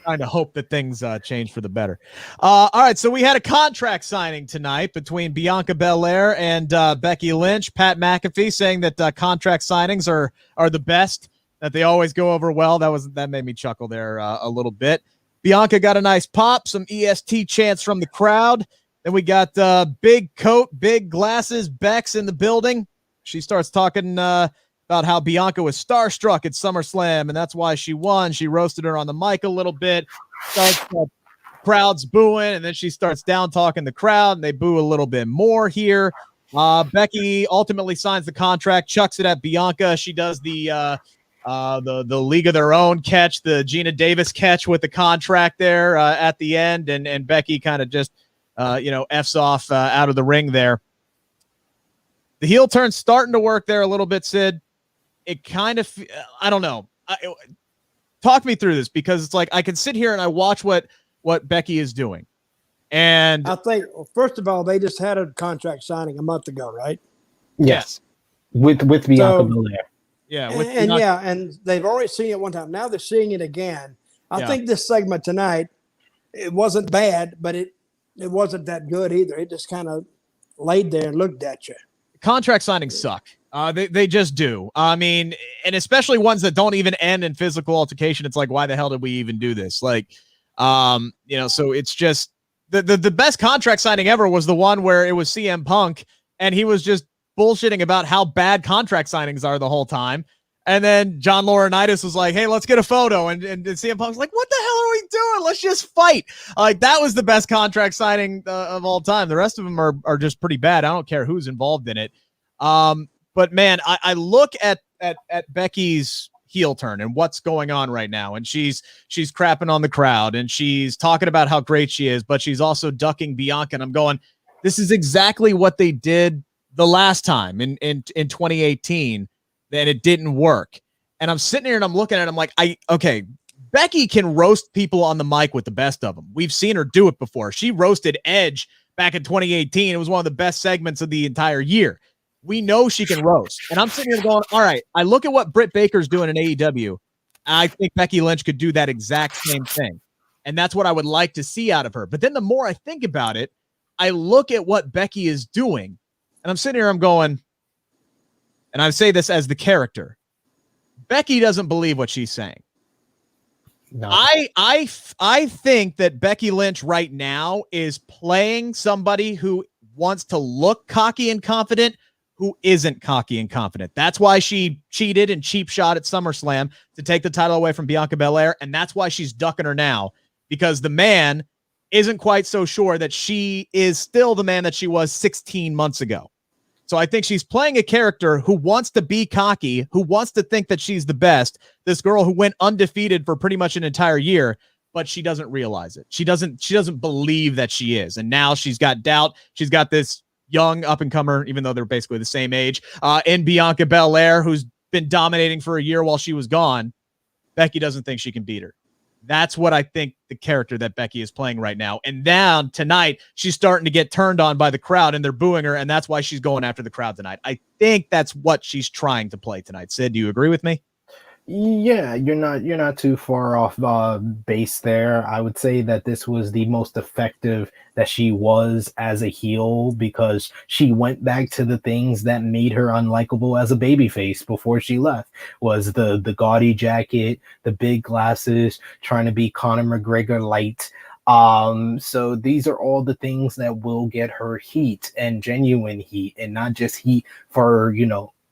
trying to hope that things change for the better. All right, so we had a contract signing tonight between Bianca Belair and Becky Lynch. Pat McAfee saying that contract signings are the best, that they always go over well. That made me chuckle there a little bit. Bianca got a nice pop, some EST chants from the crowd. Then we got big coat, big glasses, Bex in the building. She starts talking about how Bianca was starstruck at SummerSlam, and that's why she won. She roasted her on the mic a little bit. Crowd's booing, and then she starts down-talking the crowd, and they boo a little bit more here. Becky ultimately signs the contract, chucks it at Bianca. She does the League of Their Own catch, the Gina Davis catch with the contract there at the end, and Becky kind of just, F's off out of the ring there. The heel turn's starting to work there a little bit, Sid. It kind of, I don't know. Talk me through this, because it's like I can sit here and I watch what Becky is doing. And I think, first of all, they just had a contract signing a month ago, right? Yes. With Bianca Belair. Yeah. And they've already seen it one time. Now they're seeing it again. I think this segment tonight, it wasn't bad, but it wasn't that good either. It just kind of laid there and looked at you. Contract signings suck. They just do. I mean, and especially ones that don't even end in physical altercation. It's like, why the hell did we even do this? Like, so it's just the best contract signing ever was the one where it was CM Punk and he was just bullshitting about how bad contract signings are the whole time. And then John Laurinaitis was like, hey, let's get a photo. And CM Punk's like, what the hell are we doing? Let's just fight. Like, that was the best contract signing of all time. The rest of them are just pretty bad. I don't care who's involved in it. But man, I look at Becky's heel turn and what's going on right now. And she's crapping on the crowd and she's talking about how great she is, but she's also ducking Bianca. And I'm going, this is exactly what they did the last time in 2018. Then it didn't work. And I'm sitting here and I'm looking at it. I'm like, Becky can roast people on the mic with the best of them. We've seen her do it before. She roasted Edge back in 2018. It was one of the best segments of the entire year. We know she can roast. And I'm sitting here going, all right, I look at what Britt Baker's doing in AEW. I think Becky Lynch could do that exact same thing. And that's what I would like to see out of her. But then the more I think about it, I look at what Becky is doing, and I'm sitting here, I'm going, and I say this as the character. Becky doesn't believe what she's saying. No. I think that Becky Lynch right now is playing somebody who wants to look cocky and confident, who isn't cocky and confident. That's why she cheated and cheap shot at SummerSlam to take the title away from Bianca Belair, and that's why she's ducking her now, because the man isn't quite so sure that she is still the man that she was 16 months ago. So I think she's playing a character who wants to be cocky, who wants to think that she's the best. This girl who went undefeated for pretty much an entire year, but she doesn't realize it. She doesn't believe that she is. And now she's got doubt. She's got this young up-and-comer, even though they're basically the same age, in Bianca Belair, who's been dominating for a year while she was gone. Becky doesn't think she can beat her. That's what I think the character that Becky is playing right now. And now tonight, she's starting to get turned on by the crowd and they're booing her. And that's why she's going after the crowd tonight. I think that's what she's trying to play tonight. Sid, do you agree with me? Yeah, you're not too far off base there. I would say that this was the most effective that she was as a heel, because she went back to the things that made her unlikable as a babyface before she left. Was the gaudy jacket, the big glasses, trying to be Conor McGregor light. So these are all the things that will get her heat, and genuine heat, and not just heat for,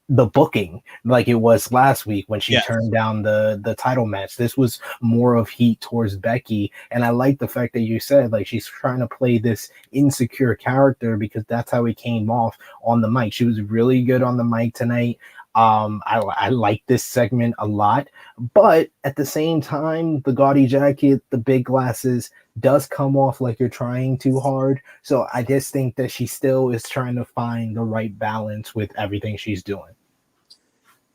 the booking like it was last week when she turned down the title match. This was more of heat towards Becky. And I like the fact that you said, like, she's trying to play this insecure character, because that's how it came off on the mic. She was really good on the mic tonight. I like this segment a lot, but at the same time, the gaudy jacket, the big glasses does come off like you're trying too hard. So I just think that she still is trying to find the right balance with everything she's doing.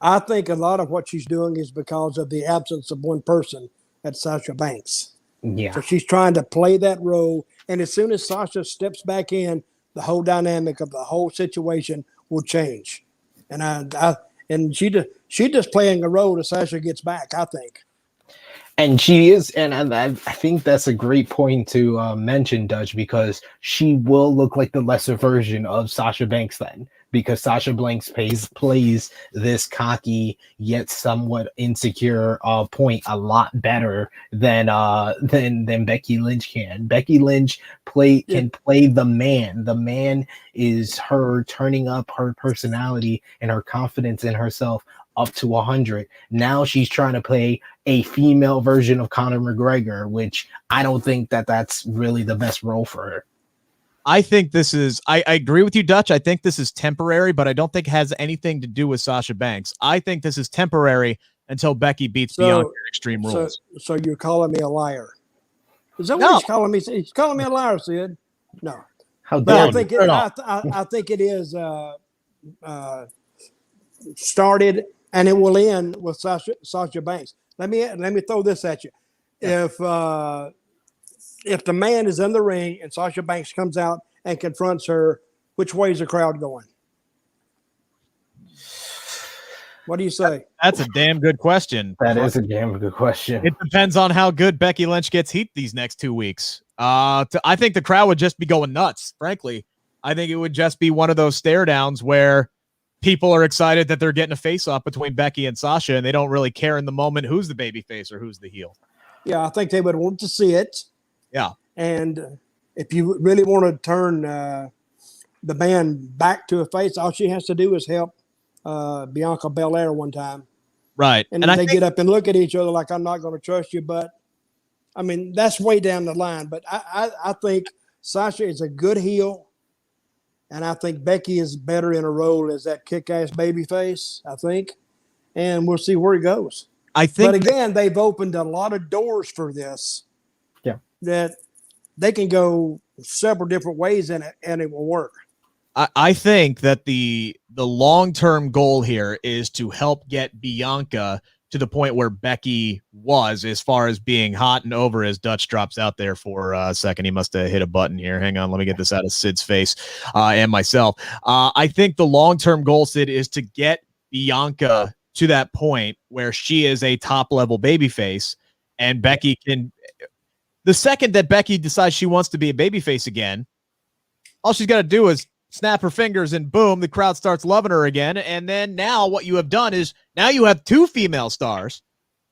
I think a lot of what she's doing is because of the absence of one person, at Sasha Banks. Yeah. So she's trying to play that role. And as soon as Sasha steps back in, the whole dynamic of the whole situation will change. And she's just playing a role as Sasha gets back, I think. And she is, and I think that's a great point to mention, Dutch, because she will look like the lesser version of Sasha Banks then, because Sasha Banks plays this cocky yet somewhat insecure point a lot better than Becky Lynch can. Becky Lynch can play the man. The man is her turning up her personality and her confidence in herself up to 100. Now she's trying to play a female version of Conor McGregor, which I don't think that's really the best role for her. I think this is, I agree with you, Dutch. I think this is temporary, but I don't think it has anything to do with Sasha Banks. I think this is temporary until Becky beats Bianca in Extreme Rules. So you're calling me a liar? Is that what he's calling me? He's calling me a liar, Sid? No. How dare I think it is started, and it will end with Sasha Banks. Let me throw this at you. If the man is in the ring and Sasha Banks comes out and confronts her, which way is the crowd going? What do you say? That's a damn good question. That is a damn good question. It depends on how good Becky Lynch gets heat these next 2 weeks. I think the crowd would just be going nuts, frankly. I think it would just be one of those stare downs where people are excited that they're getting a face-off between Becky and Sasha, and they don't really care in the moment who's the baby face or who's the heel. Yeah, I think they would want to see it. Yeah. And if you really want to turn the man back to a face, all she has to do is help Bianca Belair one time. Right. And they get up and look at each other like, I'm not going to trust you. But, I mean, that's way down the line. But I think Sasha is a good heel. And I think Becky is better in a role as that kick-ass baby face, I think. And we'll see where it goes. But again, they've opened a lot of doors for this. Yeah. That they can go several different ways in it, and it will work. I think that the long-term goal here is to help get Bianca to the point where Becky was, as far as being hot and over, as Dutch drops out there for a second. He must have hit a button here. Hang on. Let me get this out of Sid's face and myself. I think the long-term goal, Sid, is to get Bianca to that point where she is a top-level babyface, and Becky can – the second that Becky decides she wants to be a babyface again, all she's got to do is snap her fingers and boom, the crowd starts loving her again. And then now what you have done is now you have 2 female stars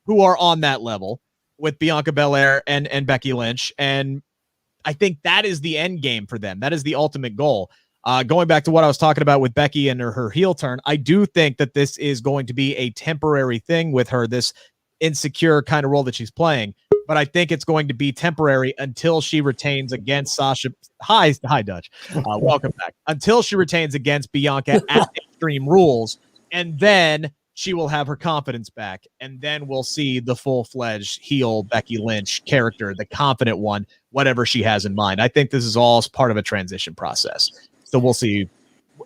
who are on that level with Bianca Belair and Becky Lynch. And I think that is the end game for them. That is the ultimate goal. Going back to what I was talking about with Becky and her heel turn, I do think that this is going to be a temporary thing with her, this insecure kind of role that she's playing. But I think it's going to be temporary until she retains against Sasha. Hi, Dutch. Welcome back. Until she retains against Bianca at Extreme Rules. And then she will have her confidence back. And then we'll see the full-fledged heel Becky Lynch character, the confident one, whatever she has in mind. I think this is all part of a transition process. So we'll see.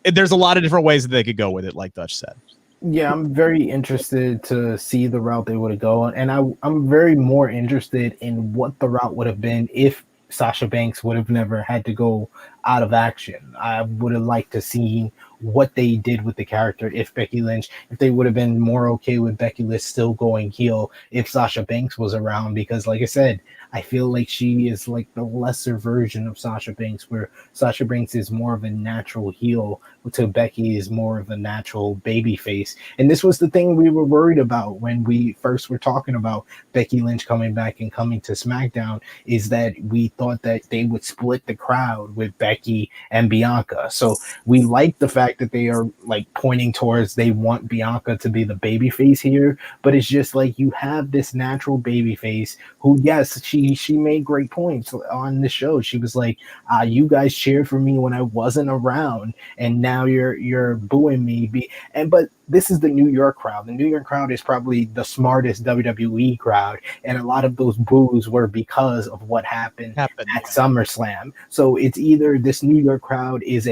There's a lot of different ways that they could go with it, like Dutch said. Yeah, I'm very interested to see the route they would go on. And I'm very more interested in what the route would have been if Sasha Banks would have never had to go out of action. I would have liked to see what they did with the character if they would have been more okay with Becky Lynch still going heel if Sasha Banks was around, because like I said, I feel like she is like the lesser version of Sasha Banks, where Sasha Banks is more of a natural heel to Becky is more of a natural baby face. And this was the thing we were worried about when we first were talking about Becky Lynch coming back and coming to SmackDown, is that we thought that they would split the crowd with Becky and Bianca. So we like the fact that they are like pointing towards they want Bianca to be the baby face here, but it's just like you have this natural baby face who, yes, she made great points on the show. She was like, you guys cheered for me when I wasn't around, and now you're booing me. But this is the New York crowd. The New York crowd is probably the smartest WWE crowd, and a lot of those boos were because of what happened at SummerSlam. So it's either this New York crowd is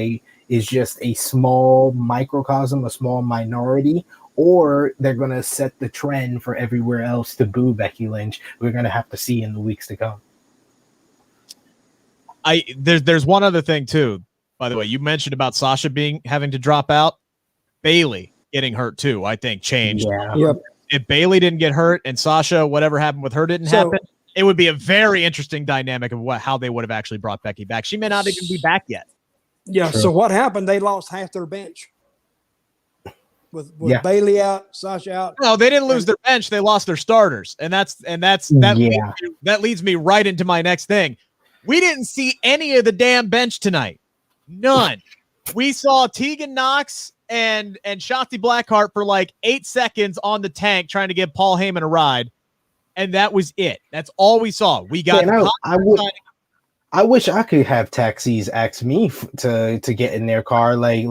just a small microcosm, a small minority, or they're going to set the trend for everywhere else to boo Becky Lynch. We're going to have to see in the weeks to come. There's one other thing too, by the way. You mentioned about Sasha having to drop out. Bayley getting hurt too, I think changed. Yeah. Yep. If Bayley didn't get hurt and Sasha, whatever happened with her didn't happen, it would be a very interesting dynamic of how they would have actually brought Becky back. She may not even be back yet. Yeah. True. So what happened? They lost half their bench with Bayley out, Sasha out. No, they didn't lose their bench. They lost their starters, and that leads me right into my next thing. We didn't see any of the damn bench tonight. None. We saw Tegan Knox and Shotzi Blackheart for like 8 seconds on the tank trying to give Paul Heyman a ride, and that was it. That's all we saw. We got. I wish I could have taxis ask me to get in their car, like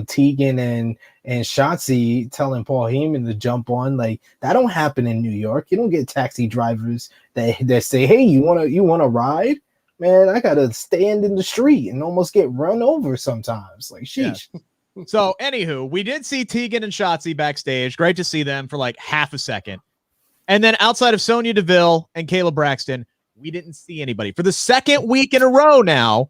Tegan and Shotzi telling Paul Heyman to jump on. Like that don't happen in New York. You don't get taxi drivers that say, "Hey, you wanna ride?" Man, I gotta stand in the street and almost get run over sometimes. Like sheesh. Yeah. So, anywho, we did see Tegan and Shotzi backstage. Great to see them for like half a second. And then outside of Sonya Deville and Kayla Braxton, we didn't see anybody. For the second week in a row now,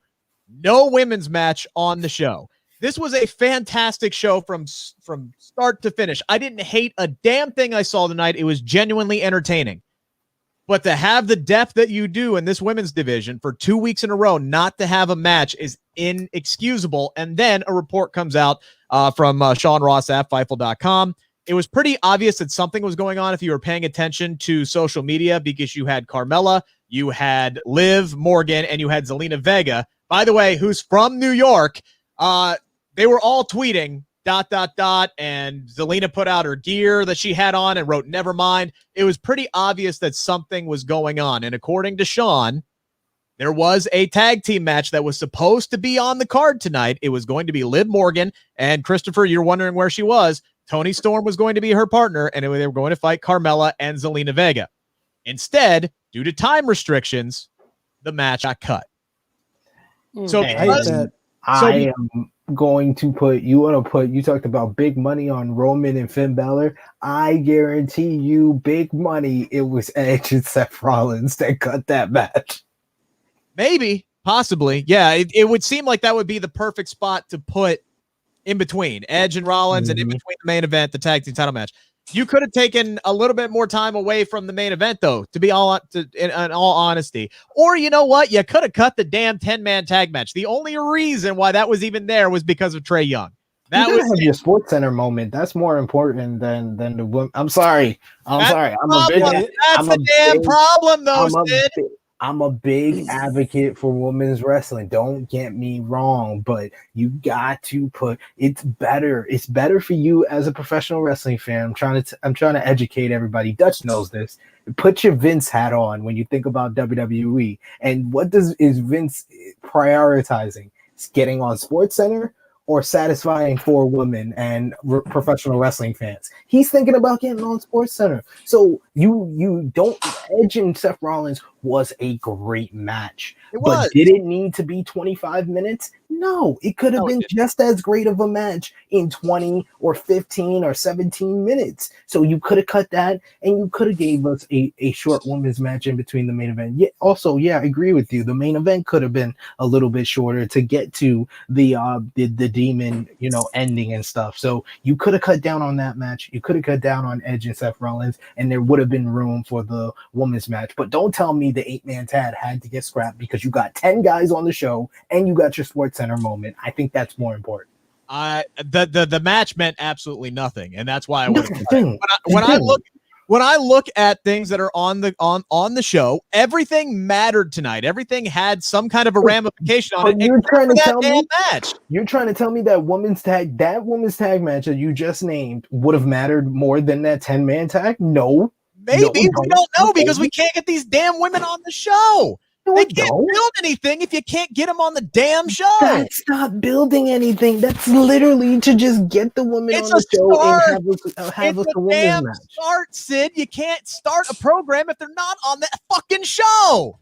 no women's match on the show. This was a fantastic show from start to finish. I didn't hate a damn thing I saw tonight. It was genuinely entertaining. But to have the depth that you do in this women's division for 2 weeks in a row, not to have a match is inexcusable. And then a report comes out from Sean Ross at Fightful.com. It was pretty obvious that something was going on if you were paying attention to social media, because you had Carmella, you had Liv Morgan, and you had Zelina Vega, by the way, who's from New York. They were all tweeting ... and Zelina put out her gear that she had on and wrote "never mind." It was pretty obvious that something was going on. And according to Sean, there was a tag team match that was supposed to be on the card tonight. It was going to be Liv Morgan, and Christopher, you're wondering where she was. Toni Storm was going to be her partner, and they were going to fight Carmella and Zelina Vega. Instead, due to time restrictions, the match got cut. So I am going to you talked about big money on Roman and Finn Balor. I guarantee you big money it was Edge and Seth Rollins that cut that match. Maybe, possibly. Yeah, it would seem like that would be the perfect spot to put in between Edge and Rollins and in between the main event, the tag team title match. You could have taken a little bit more time away from the main event, though, in all honesty. Or you know what? You could have cut the damn 10-man tag match. The only reason why that was even there was because of Trae Young. That was your Sports Center moment. That's more important than the women. I'm sorry. I'm a big problem, though, Sid. I'm a big advocate for women's wrestling. Don't get me wrong, but you got to put it's better. It's better for you as a professional wrestling fan. I'm trying to educate everybody. Dutch knows this. Put your Vince hat on when you think about WWE. And what is Vince prioritizing? It's getting on Sports Center or satisfying for women and professional wrestling fans. He's thinking about getting on Sports Center. So you don't. Edge and Seth Rollins was a great match. But did it need to be 25 minutes? No, it could have been just as great of a match in 20 or 15 or 17 minutes. So you could have cut that, and you could have gave us a short women's match in between the main event. Yeah, also, I agree with you. The main event could have been a little bit shorter to get to the demon, ending and stuff. So you could have cut down on that match. You could have cut down on Edge and Seth Rollins, and there would have been room for the women's match. But don't tell me the 8-man tag had to get scrapped because you got 10 guys on the show and you got your Sports Center moment. I think that's more important. The match meant absolutely nothing, and that's why I would when I look at things that are on the show, everything mattered tonight. Everything had some kind of a ramification on it. You're trying to tell me you're trying to tell me that women's tag match that you just named would have mattered more than that 10-man tag? No. Maybe we don't know because we can't get these damn women on the show. They can't build anything if you can't get them on the damn show. That's not building anything. That's literally to just get the women on the show and have us a women's match. Start, Sid. You can't start a program if they're not on that fucking show.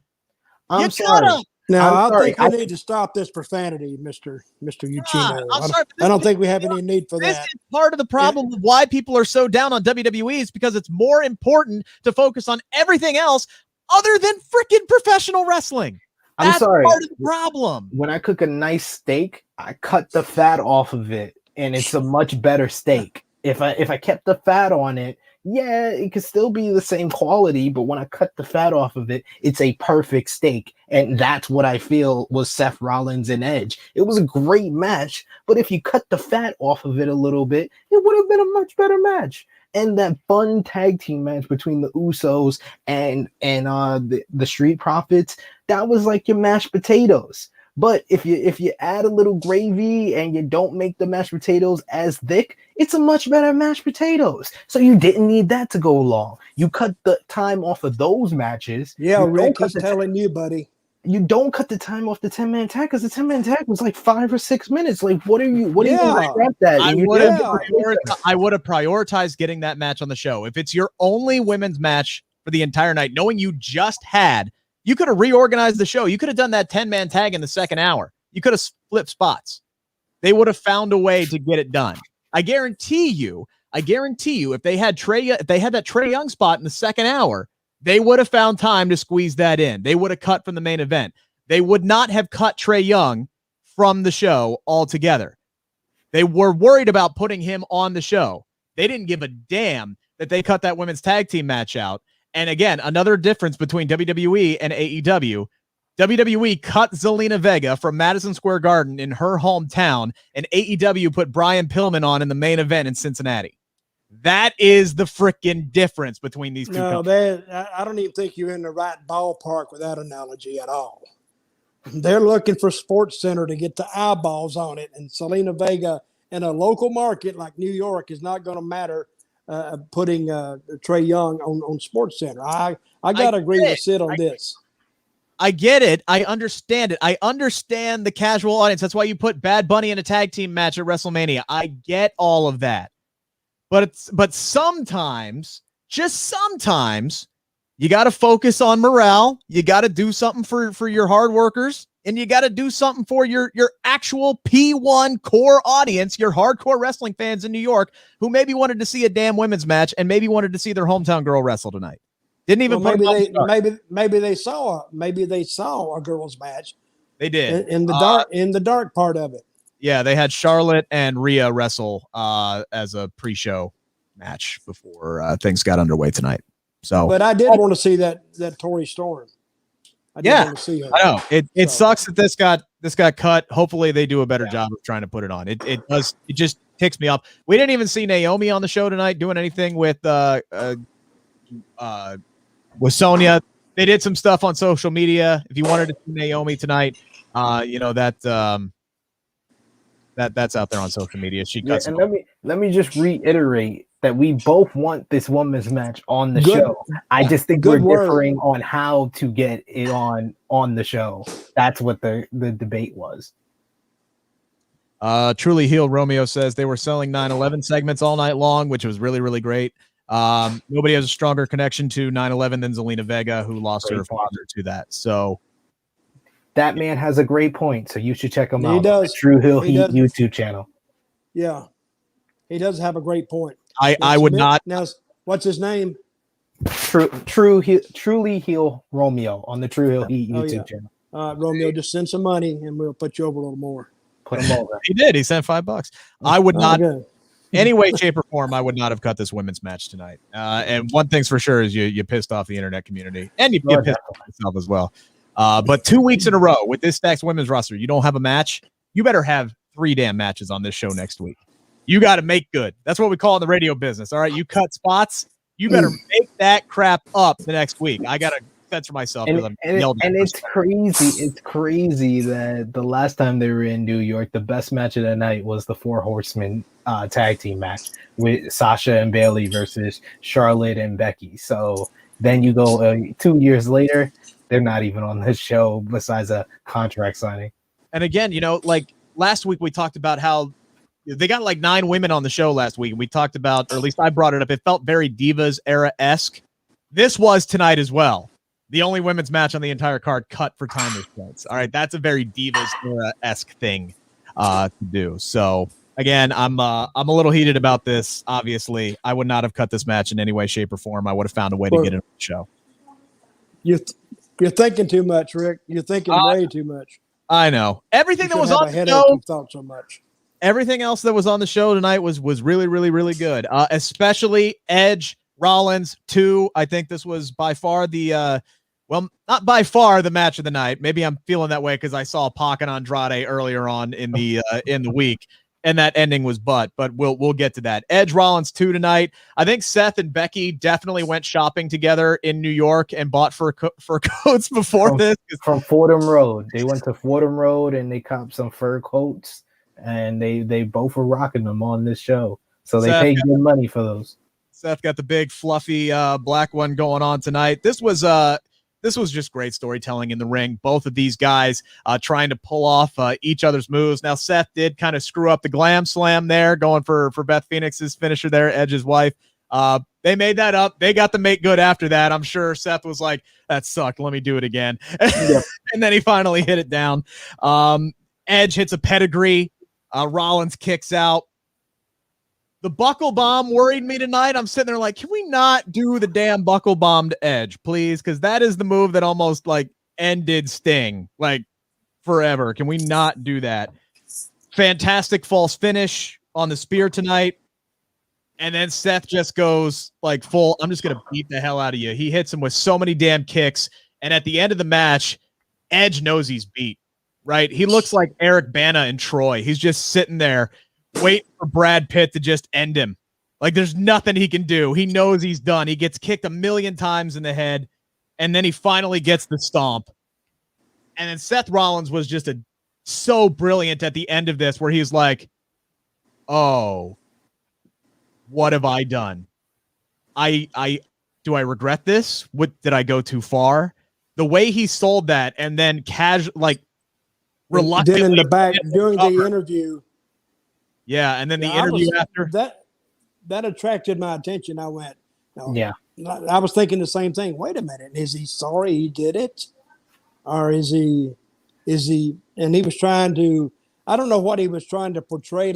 I'm sorry. Now, I think we need to stop this profanity, Mr. Ucchino. I don't think we have any need for that. This is part of the problem of why people are so down on WWE is because it's more important to focus on everything else other than freaking professional wrestling. That's part of the problem. When I cook a nice steak, I cut the fat off of it, and it's a much better steak. If I kept the fat on it, yeah, it could still be the same quality, but when I cut the fat off of it, it's a perfect steak. And that's what I feel was Seth Rollins and Edge. It was a great match, but if you cut the fat off of it a little bit, it would have been a much better match. And that fun tag team match between the Usos and the Street Profits, that was like your mashed potatoes. But if you add a little gravy and you don't make the mashed potatoes as thick, it's a much better mashed potatoes. So you didn't need that to go along. You cut the time off of those matches. Yeah, Rick is telling you, buddy. You don't cut the time off the 10-man tag because the 10-man tag was like 5 or 6 minutes. Like, what are you going to scrap that? I would have prioritized getting that match on the show. If it's your only women's match for the entire night, knowing you just had, you could have reorganized the show. You could have done that 10-man tag in the second hour. You could have flipped spots. They would have found a way to get it done. I guarantee you, if they had that Trae Young spot in the second hour, they would have found time to squeeze that in. They would have cut from the main event. They would not have cut Trae Young from the show altogether. They were worried about putting him on the show. They didn't give a damn that they cut that women's tag team match out. And again, another difference between WWE and AEW. WWE cut Zelina Vega from Madison Square Garden in her hometown, and AEW put Brian Pillman on in the main event in Cincinnati. That is the freaking difference between these two companies. I don't even think you're in the right ballpark with that analogy at all. They're looking for Sports Center to get the eyeballs on it, and Zelina Vega in a local market like New York is not going to matter putting Trae Young on Sports Center. I got to agree with Sid on this. I get it. I understand it. I understand the casual audience. That's why you put Bad Bunny in a tag team match at WrestleMania. I get all of that. But sometimes, just sometimes, you got to focus on morale. You got to do something for your hard workers, and you got to do something for your actual P1 core audience, your hardcore wrestling fans in New York who maybe wanted to see a damn women's match and maybe wanted to see their hometown girl wrestle tonight. Didn't even maybe they saw a girls match. They did in the dark part of it. Yeah, they had Charlotte and Rhea wrestle as a pre-show match before things got underway tonight. So, but I did want to see that Tori Storm. I did want to see her. I know it sucks that this got cut. Hopefully they do a better job of trying to put it on. It just ticks me off. We didn't even see Naomi on the show tonight doing anything with Sonya. They did some stuff on social media. If you wanted to see Naomi tonight, that's out there on social media. She cuts. And let me just reiterate that we both want this women's match on the show. I just think we're differing on how to get it on the show. That's what the debate was. Truly Heel Romeo says they were selling 9/11 segments all night long, which was really, really great. Nobody has a stronger connection to 9/11 than Zelina Vega, who lost her father to that. So that man has a great point. So you should check him out. He does. True Heel Heat YouTube channel. Yeah, he does have a great point. I would not. Now, what's his name? Truly Heel Romeo on the True Heel Heat YouTube channel. Romeo, just send some money and we'll put you over a little more. Put him over. He did. He sent $5. I would not. Any way, shape, or form, I would not have cut this women's match tonight. And one thing's for sure is you pissed off the internet community, and you pissed off yourself as well. But 2 weeks in a row with this stacked women's roster, you don't have a match. You better have 3 damn matches on this show next week. You got to make good. That's what we call in the radio business. All right, you cut spots. You better make that crap up the next week. I got to censor myself. And it's crazy. It's crazy that the last time they were in New York, the best match of the night was the 4 Horsemen tag team match with Sasha and Bayley versus Charlotte and Becky. So then you go 2 years later, they're not even on this show besides a contract signing. And again, like last week we talked about how they got like 9 women on the show last week. And we talked about, or at least I brought it up, it felt very Divas era-esque. This was tonight as well. The only women's match on the entire card cut for time restraints. All right, that's a very Divas era-esque thing to do. So again, I'm a little heated about this. Obviously, I would not have cut this match in any way, shape, or form. I would have found a way to get it on the show. You're thinking too much, Rick. You're thinking way too much. I know. Everything that was on the show. You thought so much. Everything else that was on the show tonight was really, really, really good. Especially Edge, Rollins 2. I think this was by far the not by far the match of the night. Maybe I'm feeling that way because I saw Pac and Andrade earlier on in the week, and that ending was but we'll get to that. Edge Rollins 2 tonight. I think Seth and Becky definitely went shopping together in New York and bought fur coats before this. From Fordham Road. They went to Fordham Road and they copped some fur coats, and they both were rocking them on this show. So they paid good money for those. Seth got the big fluffy black one going on tonight. This was just great storytelling in the ring. Both of these guys trying to pull off each other's moves. Now, Seth did kind of screw up the glam slam there, going for Beth Phoenix's finisher there, Edge's wife. They made that up. They got to make good after that. I'm sure Seth was like, that sucked. Let me do it again. Yep. And then he finally hit it down. Edge hits a pedigree. Rollins kicks out. The buckle bomb worried me tonight. I'm sitting there like, can we not do the damn buckle bomb to Edge, please? Because that is the move that almost like ended Sting like forever. Can we not do that? Fantastic false finish on the spear tonight. And then Seth just goes like full, I'm just going to beat the hell out of you. He hits him with so many damn kicks. And at the end of the match, Edge knows he's beat, right? He looks like Eric Bana in Troy. He's just sitting there waiting for Brad Pitt to just end him. Like there's nothing he can do. He knows he's done. He gets kicked 1,000,000 times in the head, and then he finally gets the stomp. And then Seth Rollins was just so brilliant at the end of this, where he's like, "Oh, what have I done? Do I regret this? What did I go too far?" The way he sold that, and then reluctantly in the back during the interview. Yeah, and then the interview after that attracted my attention. I went, no. Yeah. I was thinking the same thing. Wait a minute, is he sorry he did it, or is he? And he was trying to. I don't know what he was trying to portray,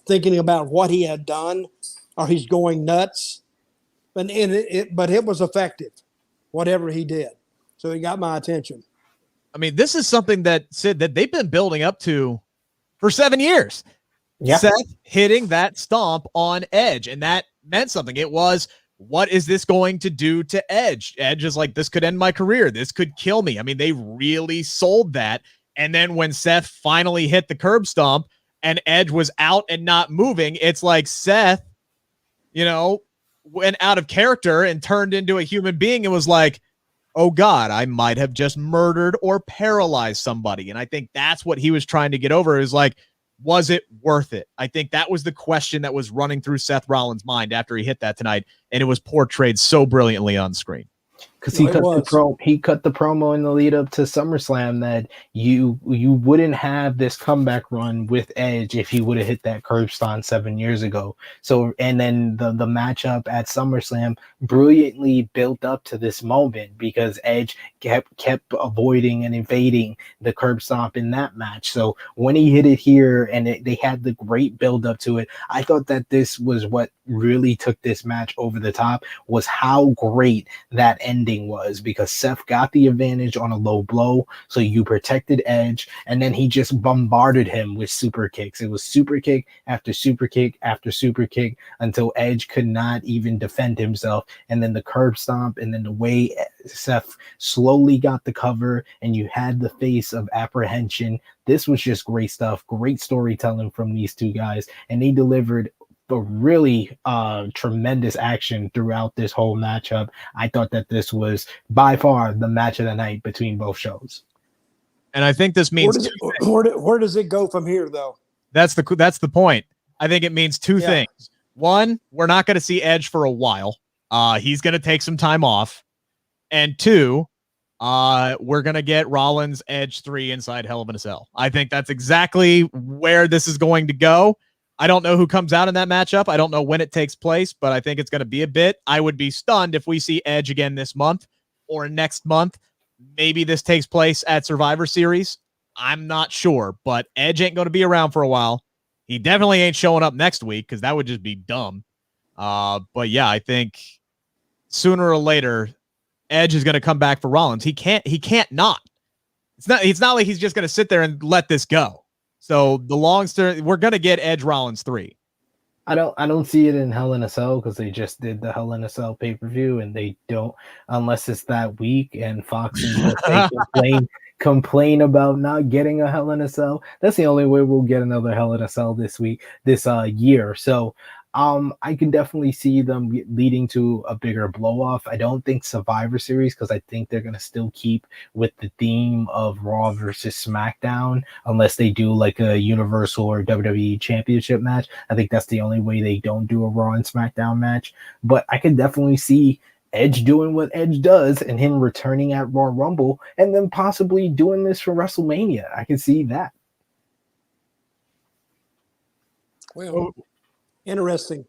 thinking about what he had done, or he's going nuts. But it was effective, whatever he did. So he got my attention. I mean, this is something that Sid that they've been building up to for 7 years. Yeah. Seth hitting that stomp on Edge, and that meant something. It was, what is this going to do to Edge? Edge is like, this could end my career. This could kill me. I mean, they really sold that. And then when Seth finally hit the curb stomp and Edge was out and not moving, it's like Seth, went out of character and turned into a human being and was like, oh God, I might have just murdered or paralyzed somebody. And I think that's what he was trying to get over, is like, was it worth it? I think that was the question that was running through Seth Rollins' mind after he hit that tonight, and it was portrayed so brilliantly on screen. Because he cut the promo in the lead up to SummerSlam that you wouldn't have this comeback run with Edge if he would have hit that curb stomp 7 years ago. So, and then the matchup at SummerSlam brilliantly built up to this moment because Edge kept avoiding and evading the curb stomp in that match. So when he hit it here and they had the great build up to it, I thought that this was what really took this match over the top, was how great that ending was, because Seth got the advantage on a low blow, so you protected Edge, and then he just bombarded him with super kicks. It was super kick after super kick after super kick until Edge could not even defend himself, and then the curb stomp, and then the way Seth slowly got the cover, and you had the face of apprehension. This was just great stuff, great storytelling from these two guys, and they delivered a really tremendous action throughout this whole matchup. I thought that this was by far the match of the night between both shows. And I think this means where does it go from here, though? That's the point. I think it means two things. One, we're not going to see Edge for a while. He's going to take some time off. And two, we're going to get Rollins Edge 3 inside Hell in a Cell. I think that's exactly where this is going to go. I don't know who comes out in that matchup. I don't know when it takes place, but I think it's going to be a bit. I would be stunned if we see Edge again this month or next month. Maybe this takes place at Survivor Series. I'm not sure, but Edge ain't going to be around for a while. He definitely ain't showing up next week because that would just be dumb. But yeah, I think sooner or later, Edge is going to come back for Rollins. He can't not. It's not like he's just going to sit there and let this go. So the long story, we're gonna get Edge Rollins 3. I don't see it in Hell in a Cell because they just did the Hell in a Cell pay-per-view, and they don't, unless it's that week and Fox and USA complain about not getting a Hell in a Cell. That's the only way we'll get another Hell in a Cell this year. So I can definitely see them leading to a bigger blow-off. I don't think Survivor Series, because I think they're going to still keep with the theme of Raw versus SmackDown, unless they do like a Universal or WWE Championship match. I think that's the only way they don't do a Raw and SmackDown match. But I can definitely see Edge doing what Edge does and him returning at Royal Rumble and then possibly doing this for WrestleMania. I can see that. Well, interesting.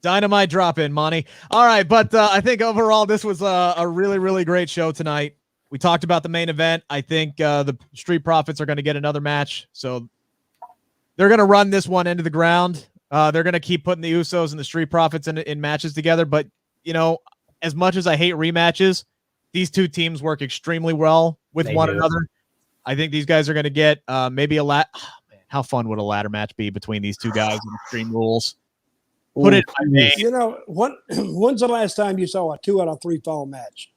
Dynamite drop in, Monty. All right, but I think overall this was a really, really great show tonight. We talked about the main event. I think the Street Profits are going to get another match, so they're going to run this one into the ground. They're going to keep putting the Usos and the Street Profits in matches together. But, as much as I hate rematches, these two teams work extremely well with one another. I think these guys are going to get maybe a ladder. Oh, man, how fun would a ladder match be between these two guys in Extreme Rules? Put it in my name. When's the last time you saw a 2 out of 3 fall match?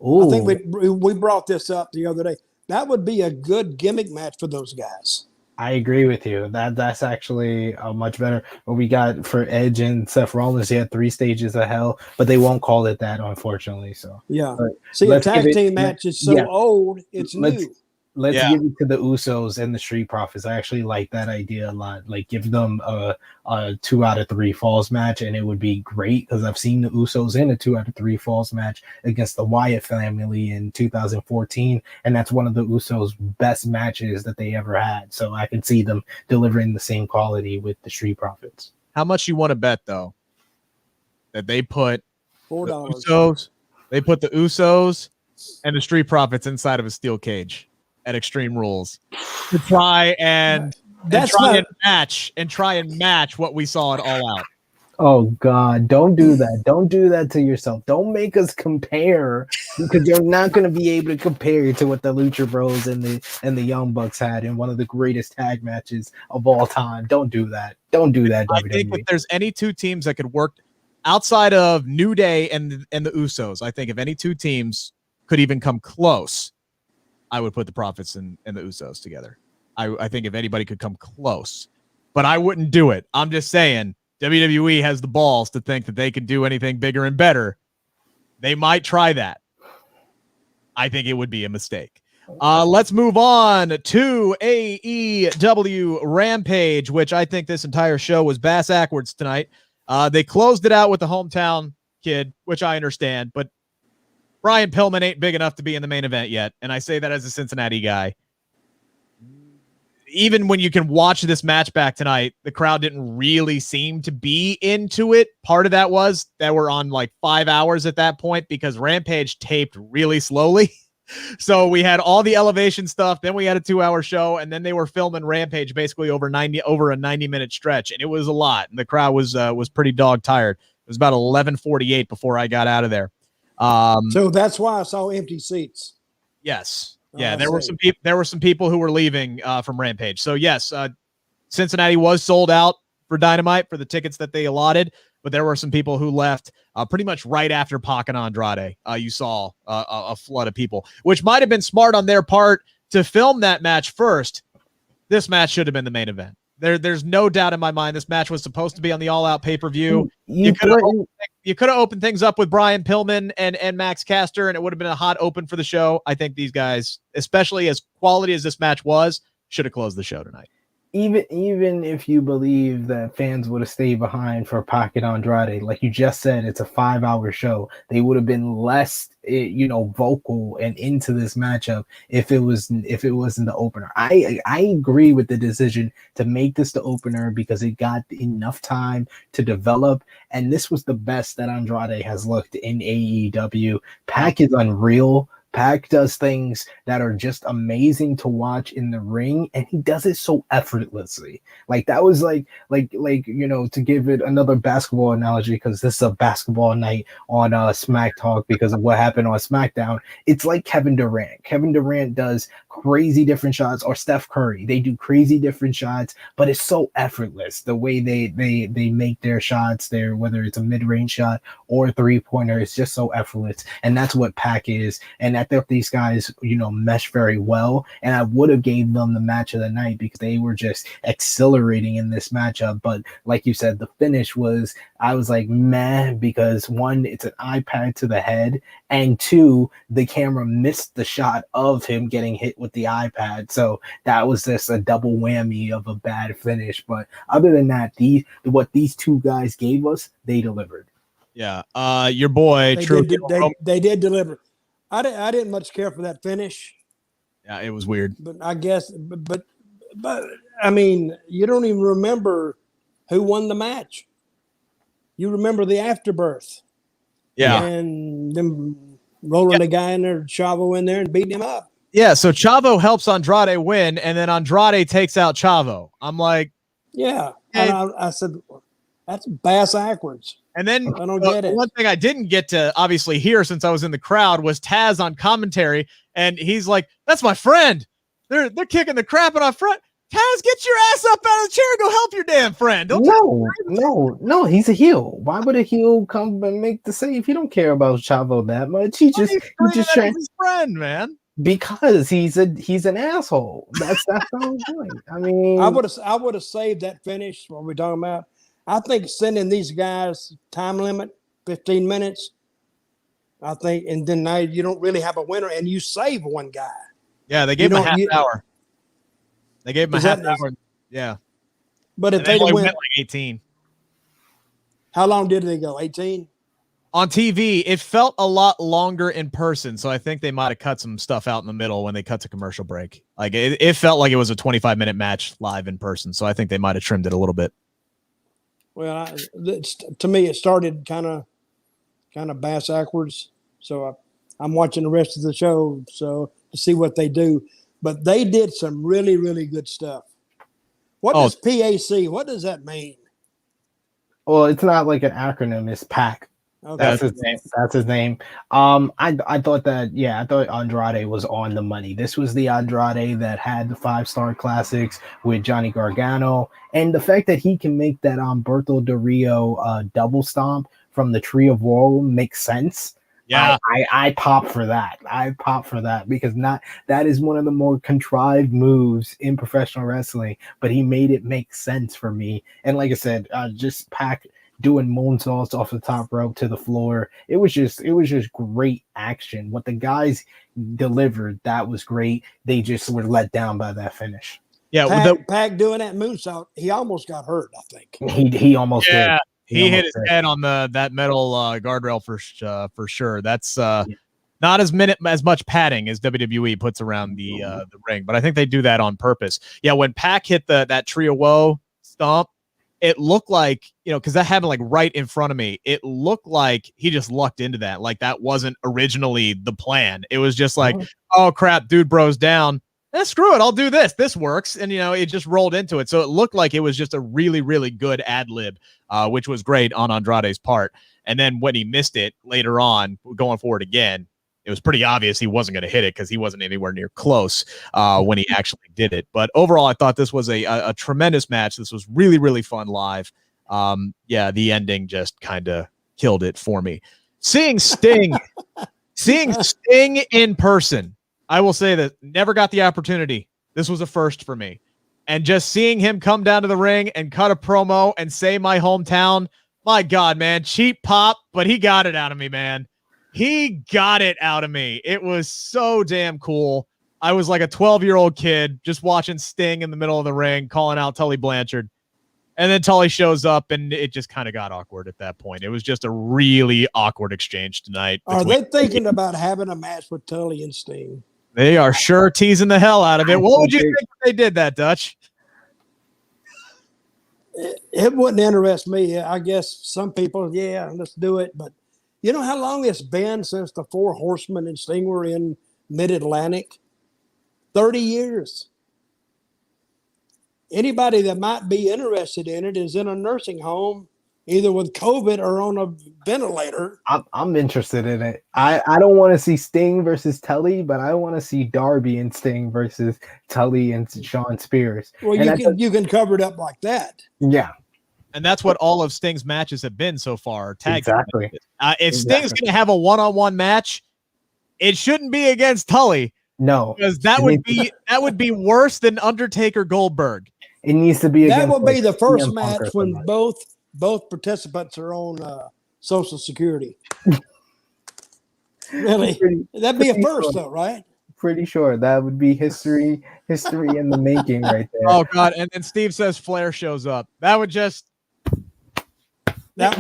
Ooh. I think we brought this up the other day. That would be a good gimmick match for those guys. I agree with you. That's actually much better. What we got for Edge and Seth Rollins, he had 3 stages of hell, but they won't call it that, unfortunately. So yeah. See, a tag team match is so old, it's new. Let's give it to the Usos and the Street Profits. I actually like that idea a lot. Like, give them a 2 out of 3 falls match, and it would be great because I've seen the Usos in a 2 out of 3 falls match against the Wyatt family in 2014, and that's one of the Usos' best matches that they ever had. So I can see them delivering the same quality with the Street Profits. How much you want to bet, though, that they put $4? They put the Usos and the Street Profits inside of a steel cage at Extreme Rules to try and match what we saw at All Out. Oh God, don't do that. Don't do that to yourself. Don't make us compare because you're not going to be able to compare to what the Lucha Bros and the Young Bucks had in one of the greatest tag matches of all time. Don't do that. Don't do that, I think if WWE. there's any two teams that could work outside of New Day and the Usos, I think if any two teams could even come close, I would put the Profits and the Usos together. I think if anybody could come close, but I wouldn't do it. I'm just saying WWE has the balls to think that they can do anything bigger and better. They might try that. I think it would be a mistake. Let's move on to AEW Rampage, which I think this entire show was bass backwards tonight. They closed it out with the hometown kid, which I understand, but Brian Pillman ain't big enough to be in the main event yet, and I say that as a Cincinnati guy. Even when you can watch this match back tonight, the crowd didn't really seem to be into it. Part of that was that we're on like 5 hours at that point because Rampage taped really slowly. So we had all the elevation stuff, then we had a 2-hour show, and then they were filming Rampage basically over a 90-minute stretch, and it was a lot. And the crowd was pretty dog tired. It was about 11:48 before I got out of there. So that's why I saw empty seats. Yes. Yeah, there were some people who were leaving from Rampage. So yes, Cincinnati was sold out for Dynamite for the tickets that they allotted, but there were some people who left pretty much right after Pac and Andrade. You saw a flood of people, which might have been smart on their part to film that match first. This match should have been the main event. There's no doubt in my mind this match was supposed to be on the All Out pay-per-view. You could have opened things up with Brian Pillman and Max Caster, and it would have been a hot open for the show. I think these guys, especially as quality as this match was, should have closed the show tonight. Even if you believe that fans would have stayed behind for Pac and Andrade, like you just said, it's a 5-hour show. They would have been less, vocal and into this matchup if it wasn't the opener. I agree with the decision to make this the opener because it got enough time to develop, and this was the best that Andrade has looked in AEW. Pac is unreal. Pac does things that are just amazing to watch in the ring, and he does it so effortlessly. Like that was like to give it another basketball analogy, because this is a basketball night on Smack Talk because of what happened on SmackDown. It's like Kevin Durant. Kevin Durant does crazy different shots, or Steph Curry. They do crazy different shots, but it's so effortless the way they make their shots. Whether it's a mid-range shot or a three-pointer, it's just so effortless, and that's what Pac is. And I think these guys, mesh very well. And I would have gave them the match of the night because they were just exhilarating in this matchup. But like you said, the finish I was like, meh, because one, it's an iPad to the head, and two, the camera missed the shot of him getting hit with the iPad. So that was just a double whammy of a bad finish. But other than that, what these two guys gave us, they delivered. Yeah. Your boy, they did deliver. I didn't much care for that finish. Yeah, it was weird. But I guess, but I mean, you don't even remember who won the match. You remember the afterbirth. Yeah. And them rolling the guy in there, Chavo in there, and beating him up. Yeah, so Chavo helps Andrade win, and then Andrade takes out Chavo. I'm like, yeah. And I said, that's bass backwards. And then I don't get it. One thing I didn't get to obviously hear since I was in the crowd was Taz on commentary, and he's like, "That's my friend. They're kicking the crap out of front. Taz, get your ass up out of the chair and go help your damn friend." No, he's a heel. Why would a heel come and make the save? He don't care about Chavo that much. He's just trying his friend, man. Because he's an asshole. That's what I'm doing. I mean, I would have saved that finish. What we're talking about. I think sending these guys time limit, 15 minutes, I think, and then now you don't really have a winner, and you save one guy. Yeah, they gave him a half hour. They gave him a half hour. Yeah. But if they went like 18. How long did they go? 18? On TV, it felt a lot longer in person, so I think they might have cut some stuff out in the middle when they cut to commercial break. Like it felt like it was a 25-minute match live in person, so I think they might have trimmed it a little bit. Well, to me, it started kind of bass backwards. So I'm watching the rest of the show to see what they do. But they did some really, really good stuff. What does PAC? What does that mean? Well, it's not like an acronym. It's PAC. Okay. That's his name. That's his name. I thought that, I thought Andrade was on the money. This was the Andrade that had the 5-star classics with Johnny Gargano, and the fact that he can make that Berto Del Rio double stomp from the Tree of Woe makes sense. Yeah, I pop for that. I pop for that because that is one of the more contrived moves in professional wrestling, but he made it make sense for me. And like I said, just PAC doing moonsaults off the top rope to the floor. It was just great action. What the guys delivered, that was great. They just were let down by that finish. Yeah, PAC doing that moonsault, he almost got hurt, I think. He almost did. He hit his head on that metal guardrail for sure. That's not as much padding as WWE puts around the ring, but I think they do that on purpose. Yeah, when PAC hit that Tree of Woe stomp, it looked like, because that happened like right in front of me. It looked like he just lucked into that. Like that wasn't originally the plan. It was just like, oh crap, dude bro's down. Screw it, I'll do this. This works. And, it just rolled into it. So it looked like it was just a really, really good ad lib, which was great on Andrade's part. And then when he missed it later on, going forward again, it was pretty obvious he wasn't going to hit it because he wasn't anywhere near close when he actually did it. But overall, I thought this was a tremendous match. This was really, really fun live. The ending just kind of killed it for me. Seeing Sting in person, I will say that never got the opportunity. This was a first for me. And just seeing him come down to the ring and cut a promo and say my hometown, my God, man, cheap pop, but he got it out of me, man. He got it out of me. It was so damn cool. I was like a 12-year-old kid just watching Sting in the middle of the ring, calling out Tully Blanchard. And then Tully shows up, and it just kind of got awkward at that point. It was just a really awkward exchange tonight. Are they thinking about having a match with Tully and Sting? They are sure teasing the hell out of it. What would you think if they did that, Dutch? It wouldn't interest me. I guess some people, let's do it. But you know how long it's been since the Four Horsemen and Sting were in Mid-Atlantic? 30 years. Anybody that might be interested in it is in a nursing home, either with COVID or on a ventilator. I'm interested in it. I don't want to see Sting versus Tully, but I want to see Darby and Sting versus Tully and Shawn Spears. Well, you can cover it up like that. Yeah. And that's what all of Sting's matches have been so far. Exactly. If Sting's going to have a one-on-one match, it shouldn't be against Tully. No, because that would be worse than Undertaker Goldberg. It needs to be. That will be the first match when both participants are on Social Security. Really, that'd be a first, though, right? Pretty sure that would be history in the making, right there. Oh God! And then Steve says Flair shows up. That would just. That's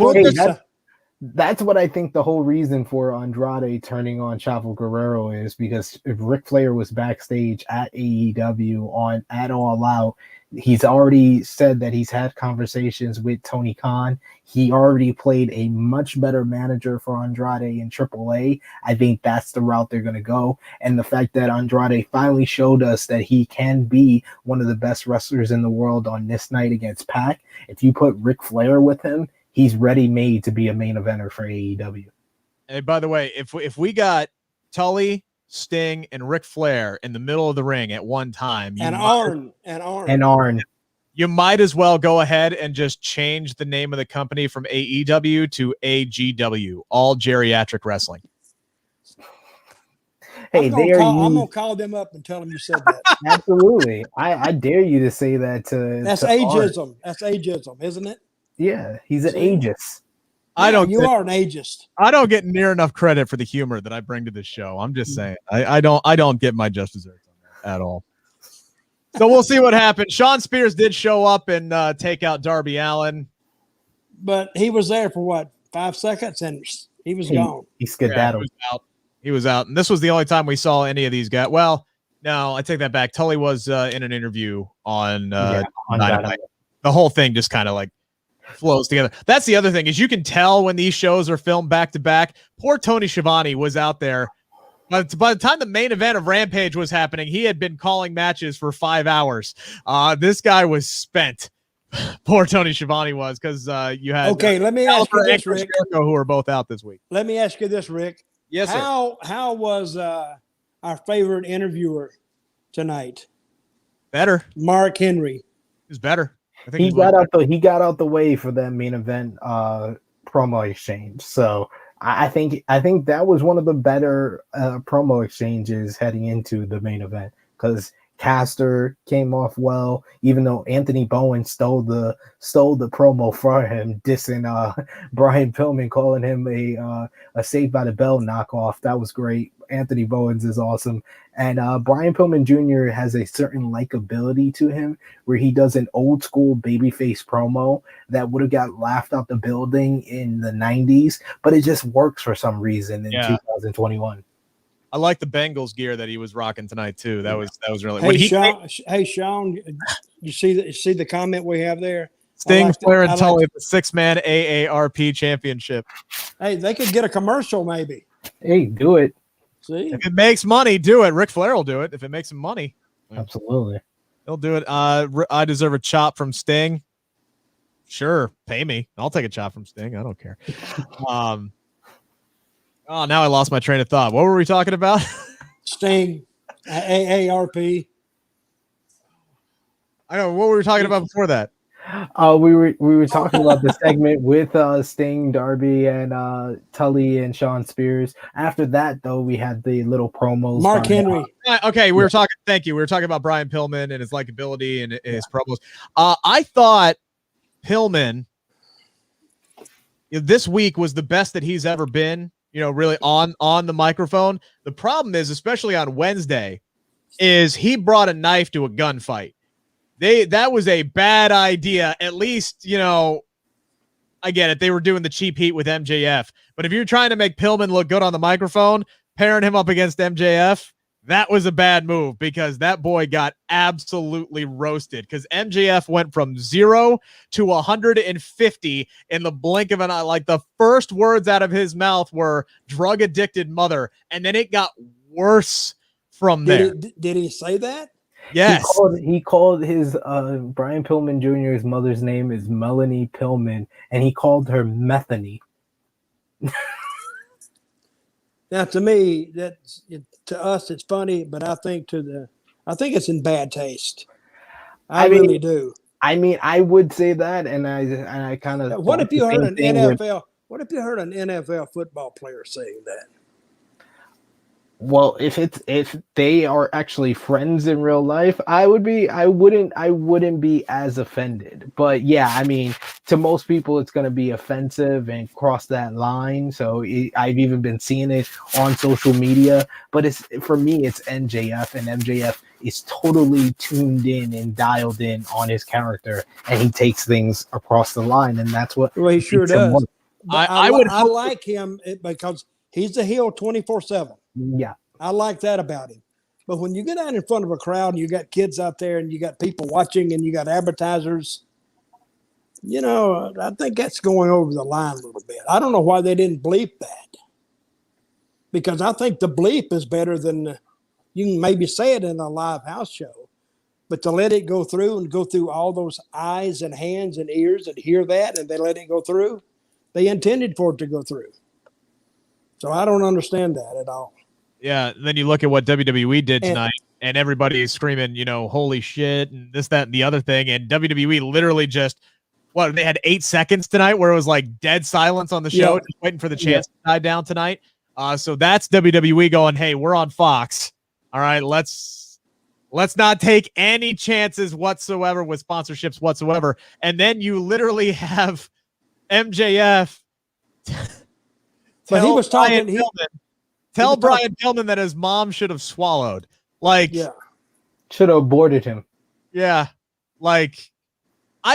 what I think the whole reason for Andrade turning on Chavo Guerrero is, because if Ric Flair was backstage at AEW at All Out, he's already said that he's had conversations with Tony Khan. He already played a much better manager for Andrade in AAA. I think that's the route they're going to go. And the fact that Andrade finally showed us that he can be one of the best wrestlers in the world on this night against PAC. If you put Ric Flair with him, he's ready-made to be a main eventer for AEW. And by the way, if we got Tully, Sting, and Ric Flair in the middle of the ring at one time, and Arn, you might as well go ahead and just change the name of the company from AEW to AGW, All Geriatric Wrestling. Hey, I'm gonna call them up and tell them you said that. Absolutely, I dare you to say that to. That's ageism. Arn. That's ageism, isn't it? Yeah, he's an ageist. You are an ageist. I don't get near enough credit for the humor that I bring to this show. I'm just saying. I don't get my just desserts on that at all. So we'll see what happens. Shawn Spears did show up and take out Darby Allin. But he was there for what, 5 seconds, and he was gone. He skedaddled. He was out. And this was the only time we saw any of these guys. Well, no, I take that back. Tully was in an interview on Dynamite. The whole thing just kind of like flows together. That's the other thing, is you can tell when these shows are filmed back to back. Poor Tony Schiavone was out there. But by the time the main event of Rampage was happening, he had been calling matches for 5 hours. This guy was spent. Poor Tony Schiavone was because you had Okay, let me ask you this, Rick. Jericho, who are both out this week. Let me ask you this, Rick. Yes, sir. How was our favorite interviewer tonight? Better. Mark Henry. He's better. I think he got out the way for that main event promo exchange. So I think that was one of the better promo exchanges heading into the main event because Caster came off well, even though Anthony Bowen stole the promo for him, dissing Brian Pillman, calling him a Saved by the Bell knockoff. That was great. Anthony Bowens is awesome. And Brian Pillman Jr. has a certain likability to him where he does an old school babyface promo that would have got laughed out the building in the 90s, but it just works for some reason in 2021. I like the Bengals gear that he was rocking tonight too. That was really. Hey, Sean, you see the comment we have there? Sting, Flair, and Tully, the 6-man AARP championship. Hey, they could get a commercial maybe. Hey, do it. See, if it makes money, do it. Ric Flair will do it if it makes him money. Absolutely, he'll do it. I deserve a chop from Sting. Sure, pay me. I'll take a chop from Sting. I don't care. Oh, now I lost my train of thought. What were we talking about? Sting, AARP. I know. What were we talking about before that? We were talking about the segment with Sting, Darby, and Tully and Sean Spears. After that, though, we had the little promos. Mark Henry. Okay, we were talking. Thank you. We were talking about Brian Pillman and his likability and his promos. I thought Pillman this week was the best that he's ever been. Really on the microphone. The problem is, especially on Wednesday, is he brought a knife to a gunfight. That was a bad idea. At least, I get it. They were doing the cheap heat with MJF. But if you're trying to make Pillman look good on the microphone, pairing him up against MJF, that was a bad move because that boy got absolutely roasted because MJF went from 0 to 150 in the blink of an eye. Like the first words out of his mouth were drug addicted mother. And then it got worse from there. Did he say that? Yes. He called his Brian Pillman Jr.'s mother's name is Melanie Pillman, and he called her Methany. Now, to me, to us it's funny, but I think it's in bad taste. I really do. I mean, I would say that, and I kind of. What if you heard an NFL? What if you heard an NFL football player saying that? Well, if they are actually friends in real life, I wouldn't be as offended. But yeah, I mean, to most people, it's going to be offensive and cross that line. So I've even been seeing it on social media. But for me, it's MJF, and MJF is totally tuned in and dialed in on his character, and he takes things across the line, and that's what. Well, he sure does. I like him because he's a heel 24/7. Yeah. I like that about him. But when you get out in front of a crowd and you got kids out there and you got people watching and you got advertisers, I think that's going over the line a little bit. I don't know why they didn't bleep that. Because I think the bleep is better than you can maybe say it in a live house show. But to let it go through and go through all those eyes and hands and ears and hear that and they let it go through, they intended for it to go through. So I don't understand that at all. Yeah, then you look at what WWE did tonight, and everybody is screaming, holy shit, and this, that, and the other thing. And WWE literally just, they had 8 seconds tonight where it was like dead silence on the show, just waiting for the chance to die down tonight. So that's WWE going, hey, we're on Fox. All right, let's not take any chances whatsoever with sponsorships whatsoever. And then you literally have MJF. But he was talking. Tell Brian Pillman that his mom should have swallowed. Should have aborted him. Yeah. I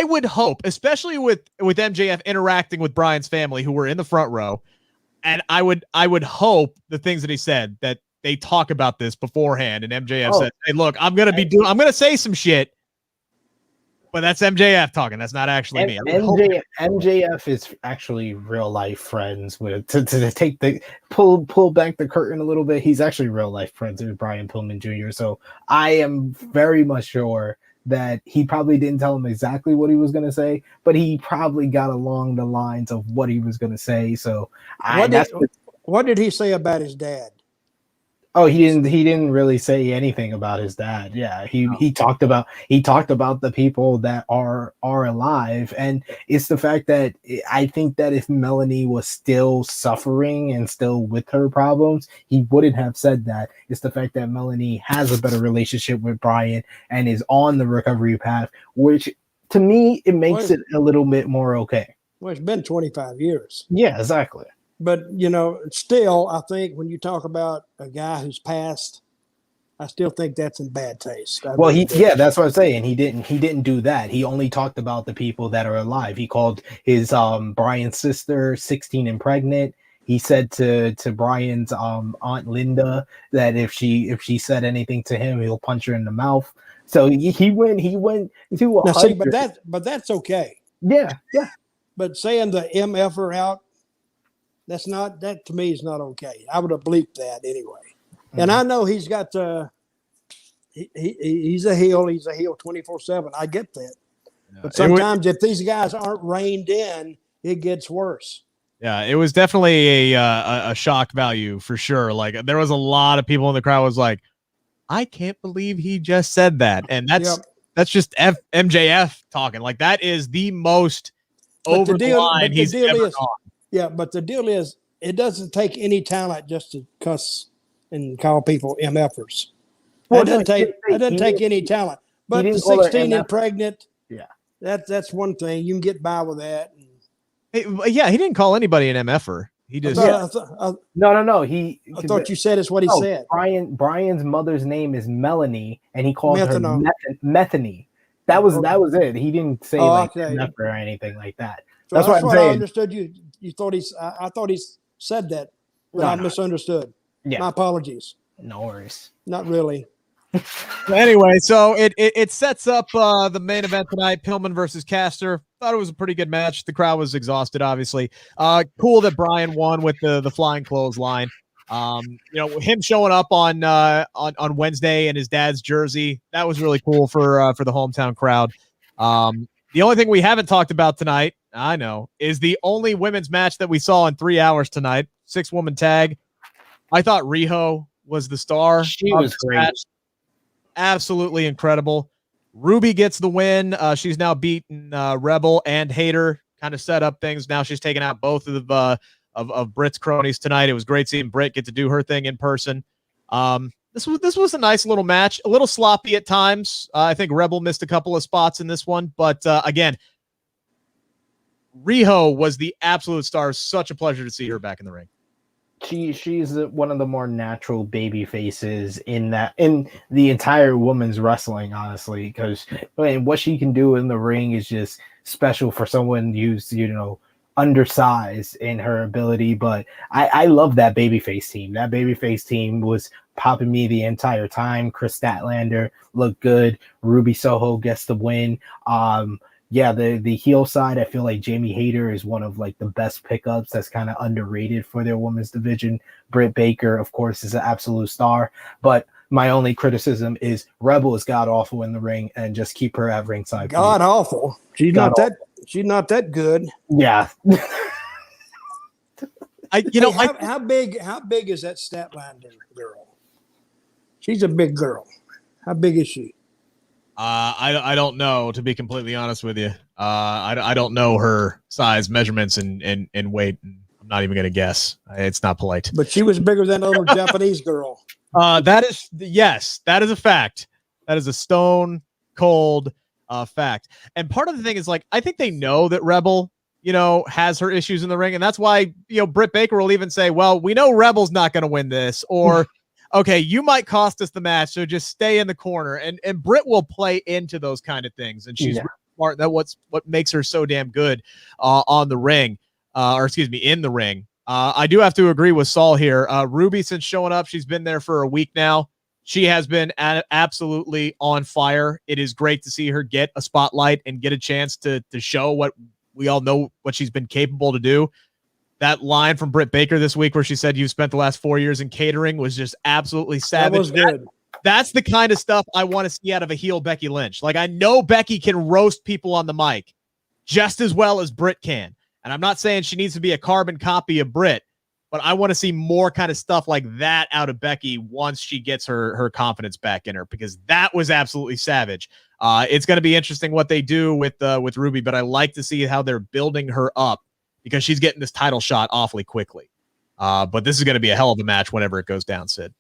would hope, especially with MJF interacting with Brian's family who were in the front row, and I would hope the things that he said that they talk about this beforehand, and MJF said, hey, look, I'm going to say some shit. But that's MJF talking. That's not actually me. MJF is actually real life friends with to take the pull back the curtain a little bit. He's actually real life friends with Brian Pillman Jr. So I am very much sure that he probably didn't tell him exactly what he was going to say, but he probably got along the lines of what he was going to say. So what did he say about his dad? Oh, he didn't really say anything about his dad. Yeah, he talked about the people that are alive, and it's the fact that I think that if Melanie was still suffering and still with her problems, he wouldn't have said that. It's the fact that Melanie has a better relationship with Brian and is on the recovery path, which to me it makes it a little bit more okay. Well, it's been 25 years. Yeah, exactly. But, still, I think when you talk about a guy who's passed, I still think that's in bad taste. That's what I'm saying. He didn't do that. He only talked about the people that are alive. He called his Brian's sister 16 and pregnant. He said to Brian's Aunt Linda that if she said anything to him, he'll punch her in the mouth. So he went to a see, but that's okay. Yeah. But saying the MF'er out, that to me is not okay. I would have bleeped that anyway. Mm-hmm. And I know he's got he's a heel 24/7. I get that. Yeah, but sometimes if these guys aren't reined in, it gets worse. Yeah, it was definitely a shock value for sure. Like there was a lot of people in the crowd was like, I can't believe he just said that. And that's just MJF talking. Like that is the most over the line he's ever gone. Yeah, but the deal is, it doesn't take any talent just to cuss and call people MFers. Well, it doesn't take any talent. But the 16 and pregnant, that's one thing. You can get by with that. Yeah, he didn't call anybody an MFer. He just no. I thought you said it's what he said. Brian's mother's name is Melanie, and he called her Methany. That was it. He didn't say MFer or anything like that. So that's what I'm saying. I understood you. You thought I thought he said that, but I misunderstood. Yeah. My apologies. No worries. Not really. Anyway, so it sets up the main event tonight, Pillman versus Caster. Thought it was a pretty good match. The crowd was exhausted, obviously. Cool that Brian won with the flying clothesline. Him showing up on Wednesday in his dad's jersey, that was really cool for the hometown crowd. The only thing we haven't talked about tonight, I know, is the only women's match that we saw in 3 hours tonight. 6-woman tag. I thought Riho was the star. She was great. Match. Absolutely incredible. Ruby gets the win. She's now beaten Rebel and Hayter. Kind of set up things. Now she's taken out both of Britt's cronies tonight. It was great seeing Britt get to do her thing in person. This was a nice little match. A little sloppy at times. I think Rebel missed a couple of spots in this one, but again, Riho was the absolute star. Such a pleasure to see her back in the ring. She's one of the more natural baby faces in the entire women's wrestling, honestly, because what she can do in the ring is just special for someone who's undersized in her ability. But I love that babyface team. That babyface team was popping me the entire time. Chris Statlander looked good. Ruby Soho gets the win. The heel side, I feel like Jamie Hayter is one of the best pickups that's kind of underrated for their women's division. Britt Baker, of course, is an absolute star. But my only criticism is Rebel is god awful in the ring, and just keep her at ringside. God awful. She's not that good. Yeah. How big is that Statlander girl? She's a big girl. How big is she? I don't know, to be completely honest with you. I don't know her size, measurements, and weight. I'm not even going to guess. It's not polite. But she was bigger than the little Japanese girl. That is a fact. That is a stone cold fact. And part of the thing is I think they know that Rebel, has her issues in the ring, and that's why Britt Baker will even say, "Well, we know Rebel's not going to win this," or okay, you might cost us the match, so just stay in the corner. And Britt will play into those kind of things, and she's really smart. That's what makes her so damn good on the ring, in the ring. I do have to agree with Saul here. Ruby, since showing up, she's been there for a week now. She has been absolutely on fire. It is great to see her get a spotlight and get a chance to show what we all know what she's been capable to do. That line from Britt Baker this week where she said, "You've spent the last 4 years in catering," was just absolutely savage. That was good. That's the kind of stuff I want to see out of a heel Becky Lynch. Like, I know Becky can roast people on the mic just as well as Britt can. And I'm not saying she needs to be a carbon copy of Britt, but I want to see more kind of stuff like that out of Becky once she gets her confidence back in her, because that was absolutely savage. It's going to be interesting what they do with Ruby, but I like to see how they're building her up because she's getting this title shot awfully quickly. But this is going to be a hell of a match whenever it goes down, Sid.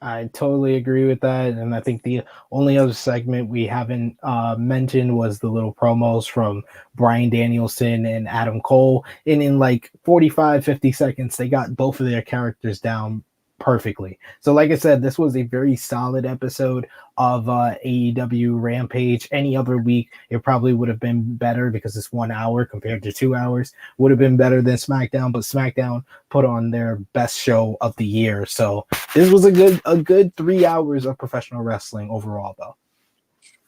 I totally agree with that. And I think the only other segment we haven't mentioned was the little promos from Bryan Danielson and Adam Cole. And in like 45, 50 seconds, they got both of their characters down perfectly. So like I said, this was a very solid episode of AEW Rampage. Any other week, it probably would have been better because it's 1 hour compared to 2 hours. Would have been better than SmackDown, but SmackDown put on their best show of the year. So this was a good 3 hours of professional wrestling overall, though.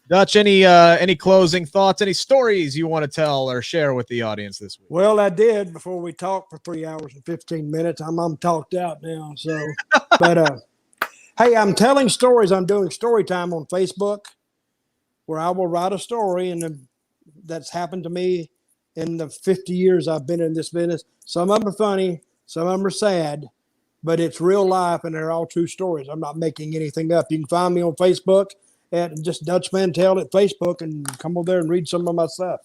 Dutch, any closing thoughts, any stories you want to tell or share with the audience this week? Well, I did before we talked for 3 hours and 15 minutes. I'm talked out now. So, but hey, I'm telling stories. I'm doing story time on Facebook where I will write a story, and that's happened to me in the 50 years I've been in this business. Some of them are funny, some of them are sad, but it's real life, and they're all true stories. I'm not making anything up. You can find me on Facebook at just Dutch Mantell at Facebook, and come over there and read some of my stuff.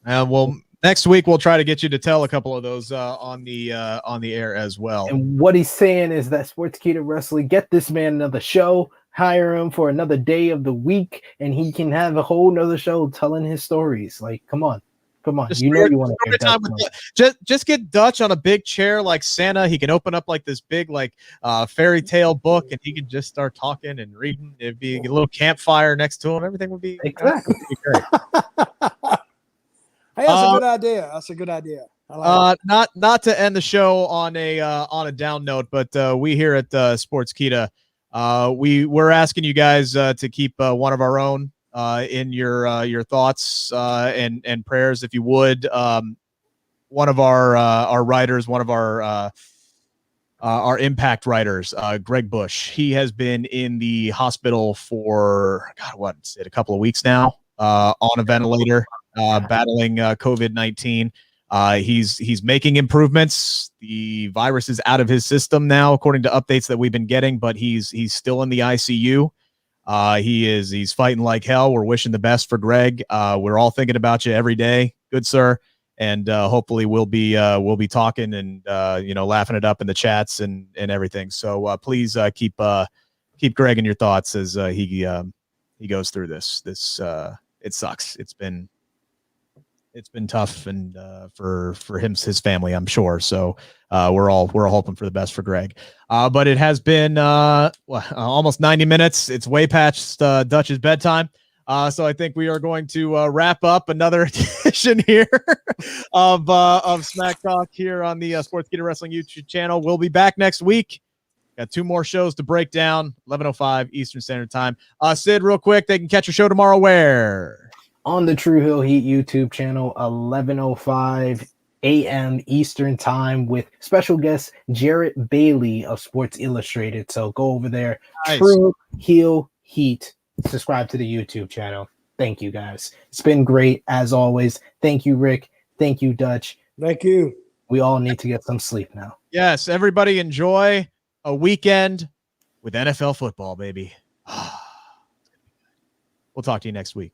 Well, next week we'll try to get you to tell a couple of those on the air as well. And what he's saying is that Sportskeeda Wrestling, get this man another show, hire him for another day of the week, and he can have a whole nother show telling his stories. Like, come on. Just You know you want to hear that. Just get Dutch on a big chair like Santa. He can open up like this big fairy tale book, and he can just start talking and reading. It'd be a little campfire next to him. Everything would be exactly great. Hey, that's a good idea. That's a good idea. I like not to end the show on a down note, but we here at Sportskeeda, we're asking you guys to keep one of our own in your thoughts and prayers, if you would. One of our writers, one of our Impact writers, Greg Bush. He has been in the hospital for a couple of weeks now, on a ventilator, battling COVID-19. He's making improvements. The virus is out of his system now, according to updates that we've been getting, but he's still in the ICU. He's fighting like hell. We're wishing the best for Greg. We're all thinking about you every day. Good, sir. And hopefully we'll be talking and laughing it up in the chats and everything. So please keep Greg in your thoughts as he goes through this. It sucks. It's been tough, and for him, his family, I'm sure. So we're all hoping for the best for Greg. But it has been almost 90 minutes. It's way past Dutch's bedtime. So I think we are going to wrap up another edition here of Smack Talk here on the Sportskeeda Wrestling YouTube channel. We'll be back next week. Got 2 more shows to break down, 11:05 Eastern Standard Time. Sid, real quick, they can catch your show tomorrow where? On the True Hill Heat YouTube channel, 11:05 a.m. Eastern Time, with special guest Jarrett Bailey of Sports Illustrated. So go over there. Nice. True Hill Heat. Subscribe to the YouTube channel. Thank you, guys. It's been great, as always. Thank you, Rick. Thank you, Dutch. Thank you. We all need to get some sleep now. Yes, everybody enjoy a weekend with NFL football, baby. We'll talk to you next week.